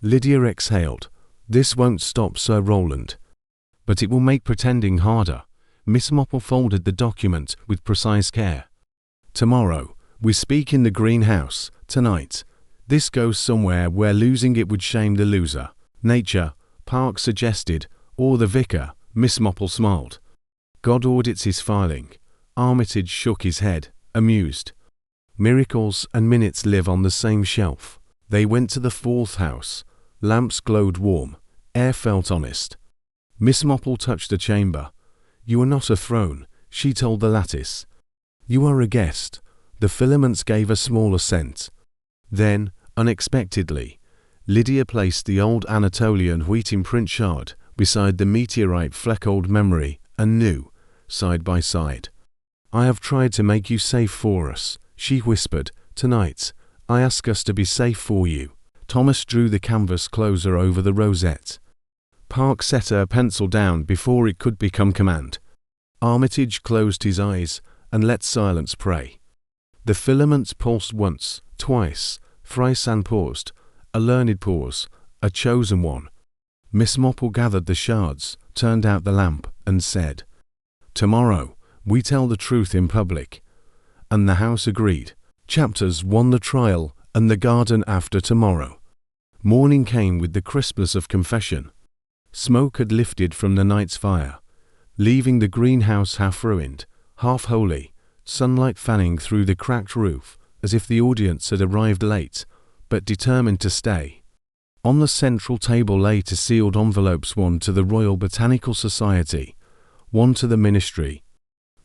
Lydia exhaled. This won't stop Sir Roland. But it will make pretending harder. Miss Marple folded the document with precise care. Tomorrow, we speak in the greenhouse. Tonight, this goes somewhere where losing it would shame the loser. Nature, Park suggested, or the vicar. Miss Marple smiled. God audits his filing. Armitage shook his head, amused. Miracles and minutes live on the same shelf. They went to the 4th house. Lamps glowed warm. Air felt honest. Miss Marple touched the chamber. You are not a throne, she told the lattice. You are a guest. The filaments gave a small assent. Then, unexpectedly, Lydia placed the old Anatolian wheat imprint shard beside the meteorite fleck old memory and new, side by side. I have tried to make you safe for us, she whispered. Tonight, I ask us to be safe for you. Thomas drew the canvas closer over the rosette. Park set her pencil down before it could become command. Armitage closed his eyes and let silence pray. The filaments pulsed once, twice, thrice and paused. A learned pause, a chosen one. Miss Marple gathered the shards, turned out the lamp, and said, Tomorrow, we tell the truth in public. And the house agreed. Chapters 1 The trial and the garden after tomorrow. Morning came with the crispness of confession. Smoke had lifted from the night's fire, leaving the greenhouse half ruined, half holy, sunlight fanning through the cracked roof, as if the audience had arrived late, but determined to stay. On the central table lay 2 sealed envelopes, one to the Royal Botanical Society, one to the Ministry.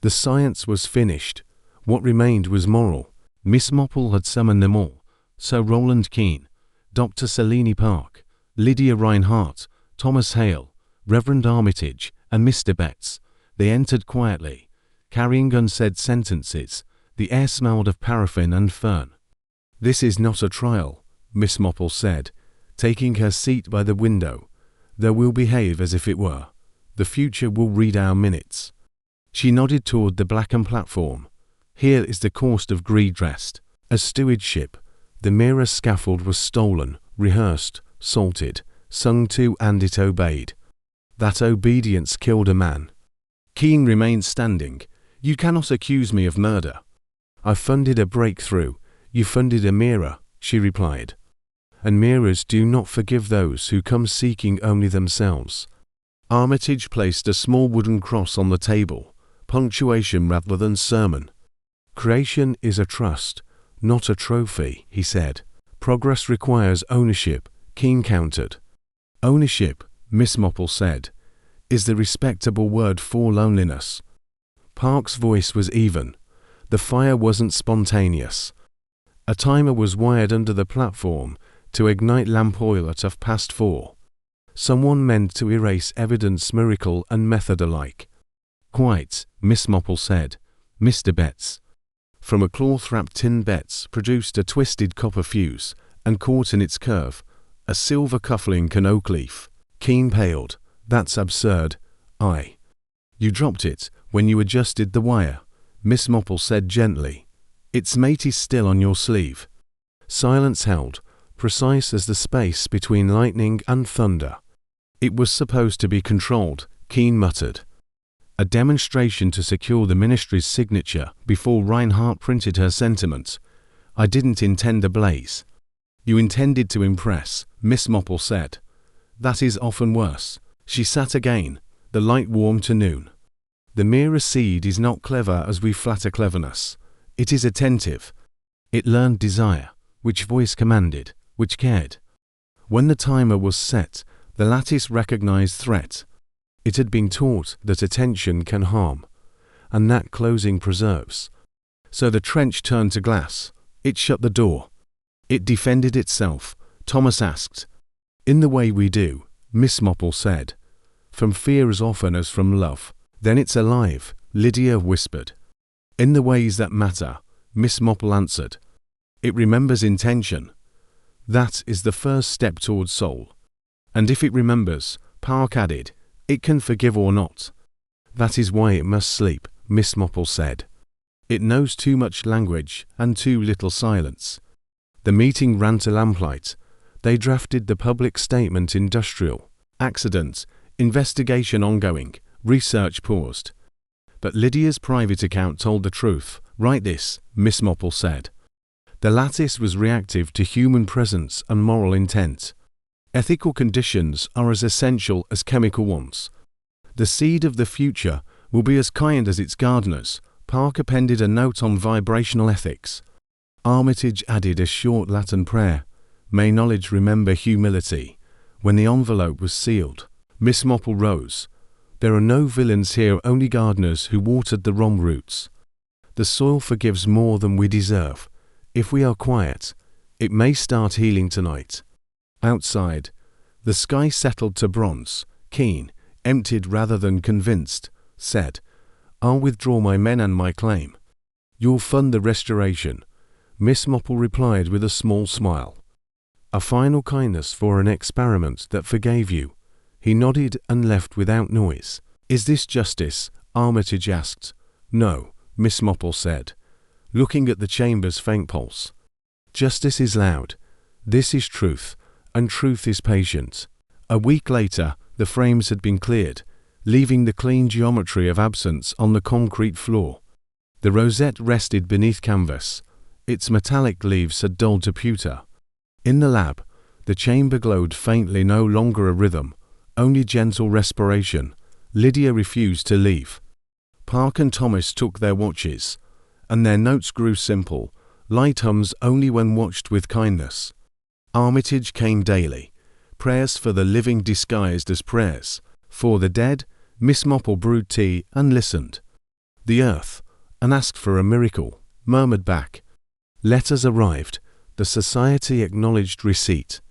The science was finished. What remained was moral. Miss Marple had summoned them all. Sir Roland Keane, Dr. Selene Park, Lydia Reinhardt, Thomas Hale, Reverend Armitage, and Mr. Betts. They entered quietly, carrying unsaid sentences. The air smelled of paraffin and fern. This is not a trial, Miss Marple said, taking her seat by the window. Though we'll behave as if it were. The future will read our minutes. She nodded toward the blackened platform. Here is the cost of greed dressed as stewardship. The mirror scaffold was stolen, rehearsed, salted, sung to, and it obeyed. That obedience killed a man. Keane remained standing. You cannot accuse me of murder. I funded a breakthrough. You funded a mirror, she replied. And mirrors do not forgive those who come seeking only themselves. Armitage placed a small wooden cross on the table, punctuation rather than sermon. Creation is a trust, not a trophy, he said. Progress requires ownership, Keane countered. Ownership, Miss Marple said, is the respectable word for loneliness. Park's voice was even. The fire wasn't spontaneous. A timer was wired under the platform to ignite lamp oil at 4:30. Someone meant to erase evidence, miracle and method alike. Quite, Miss Marple said. Mr. Betts. From a cloth-wrapped tin, Betts produced a twisted copper fuse and caught in its curve a silver cufflink and oak leaf. Keane paled. That's absurd. You dropped it when you adjusted the wire, Miss Marple said gently. Its mate is still on your sleeve. Silence held, precise as the space between lightning and thunder. It was supposed to be controlled, Keene muttered. A demonstration to secure the ministry's signature before Reinhardt printed her sentiment. I didn't intend a blaze. You intended to impress, Miss Marple said. That is often worse. She sat again, the light warmed to noon. The merest seed is not clever as we flatter cleverness. It is attentive. It learned desire, which voice commanded, which cared. When the timer was set, the lattice recognized threat. It had been taught that attention can harm, and that closing preserves. So the trench turned to glass. It shut the door. It defended itself, Thomas asked. In the way we do, Miss Marple said. From fear as often as from love. Then it's alive, Lydia whispered. In the ways that matter, Miss Marple answered. It remembers intention. That is the first step towards soul. And if it remembers, Park added, it can forgive or not. That is why it must sleep, Miss Marple said. It knows too much language and too little silence. The meeting ran to lamplight. They drafted the public statement. Industrial accident, investigation ongoing, research paused. But Lydia's private account told the truth. Write this, Miss Marple said. The lattice was reactive to human presence and moral intent. Ethical conditions are as essential as chemical ones. The seed of the future will be as kind as its gardeners. Park appended a note on vibrational ethics. Armitage added a short Latin prayer. May knowledge remember humility. When the envelope was sealed, Miss Marple rose. There are no villains here, only gardeners who watered the wrong roots. The soil forgives more than we deserve. If we are quiet, it may start healing tonight. Outside, the sky settled to bronze. Keene, emptied rather than convinced, said, I'll withdraw my men and my claim. You'll fund the restoration. Miss Marple replied with a small smile. A final kindness for an experiment that forgave you. He nodded and left without noise. Is this justice? Armitage asked. No, Miss Marple said, looking at the chamber's faint pulse. Justice is loud. This is truth, and truth is patient. A week later, the frames had been cleared, leaving the clean geometry of absence on the concrete floor. The rosette rested beneath canvas. Its metallic leaves had dulled to pewter. In the lab, the chamber glowed faintly, no longer a rhythm, only gentle respiration. Lydia refused to leave. Park and Thomas took their watches, and their notes grew simple, light hums only when watched with kindness. Armitage came daily. Prayers for the living disguised as prayers. For the dead, Miss Marple brewed tea and listened. The earth, and asked for a miracle, murmured back. Letters arrived. The society acknowledged receipt.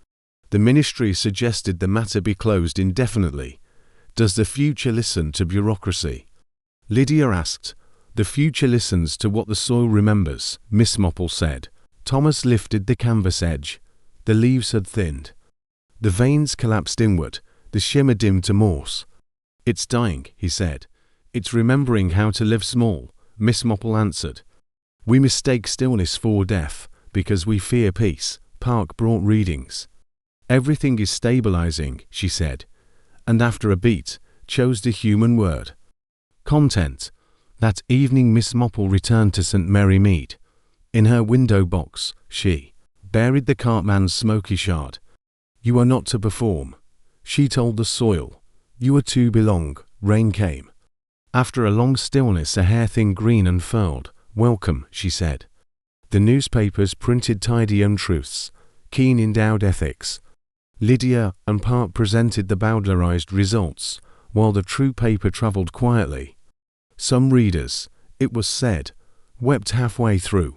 The ministry suggested the matter be closed indefinitely. Does the future listen to bureaucracy? Lydia asked. The future listens to what the soil remembers, Miss Marple said. Thomas lifted the canvas edge. The leaves had thinned. The veins collapsed inward, the shimmer dimmed to Morse. It's dying, he said. It's remembering how to live small, Miss Marple answered. We mistake stillness for death, because we fear peace. Park brought readings. Everything is stabilizing, she said, and after a beat, chose the human word. Content. That evening Miss Marple returned to St. Mary Mead. In her window box, she buried the cartman's smoky shard. You are not to perform, she told the soil. You are to belong. Rain came. After a long stillness, a hair thin green unfurled. Welcome, she said. The newspapers printed tidy untruths. Keene endowed ethics. Lydia and Park presented the bowdlerized results, while the true paper travelled quietly. Some readers, it was said, wept halfway through.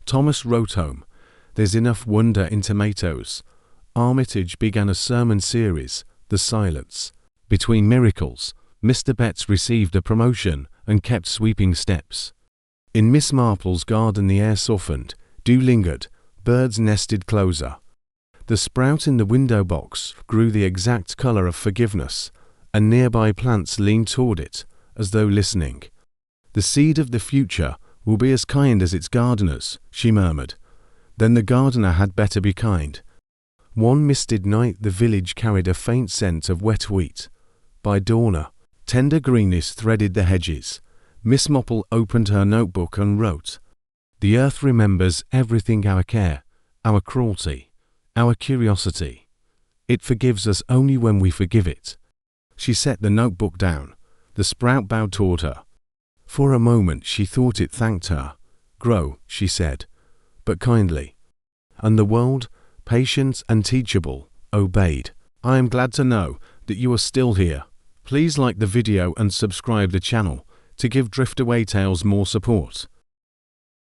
Thomas wrote home, There's enough wonder in tomatoes. Armitage began a sermon series, The Silence. Between miracles, Mr. Betts received a promotion and kept sweeping steps. In Miss Marple's garden the air softened, dew lingered, birds nested closer. The sprout in the window box grew the exact color of forgiveness, and nearby plants leaned toward it, as though listening. The seed of the future will be as kind as its gardeners, she murmured. Then the gardener had better be kind. One misted night the village carried a faint scent of wet wheat. By dawn, tender greenness threaded the hedges. Miss Marple opened her notebook and wrote, "The earth remembers everything, our care, our cruelty, our curiosity. It forgives us only when we forgive it." She set the notebook down. The sprout bowed toward her. For a moment she thought it thanked her. "Grow," she said, but kindly. And the world, patient and teachable, obeyed. I am glad to know that you are still here. Please like the video and subscribe the channel to give Driftaway Tales more support.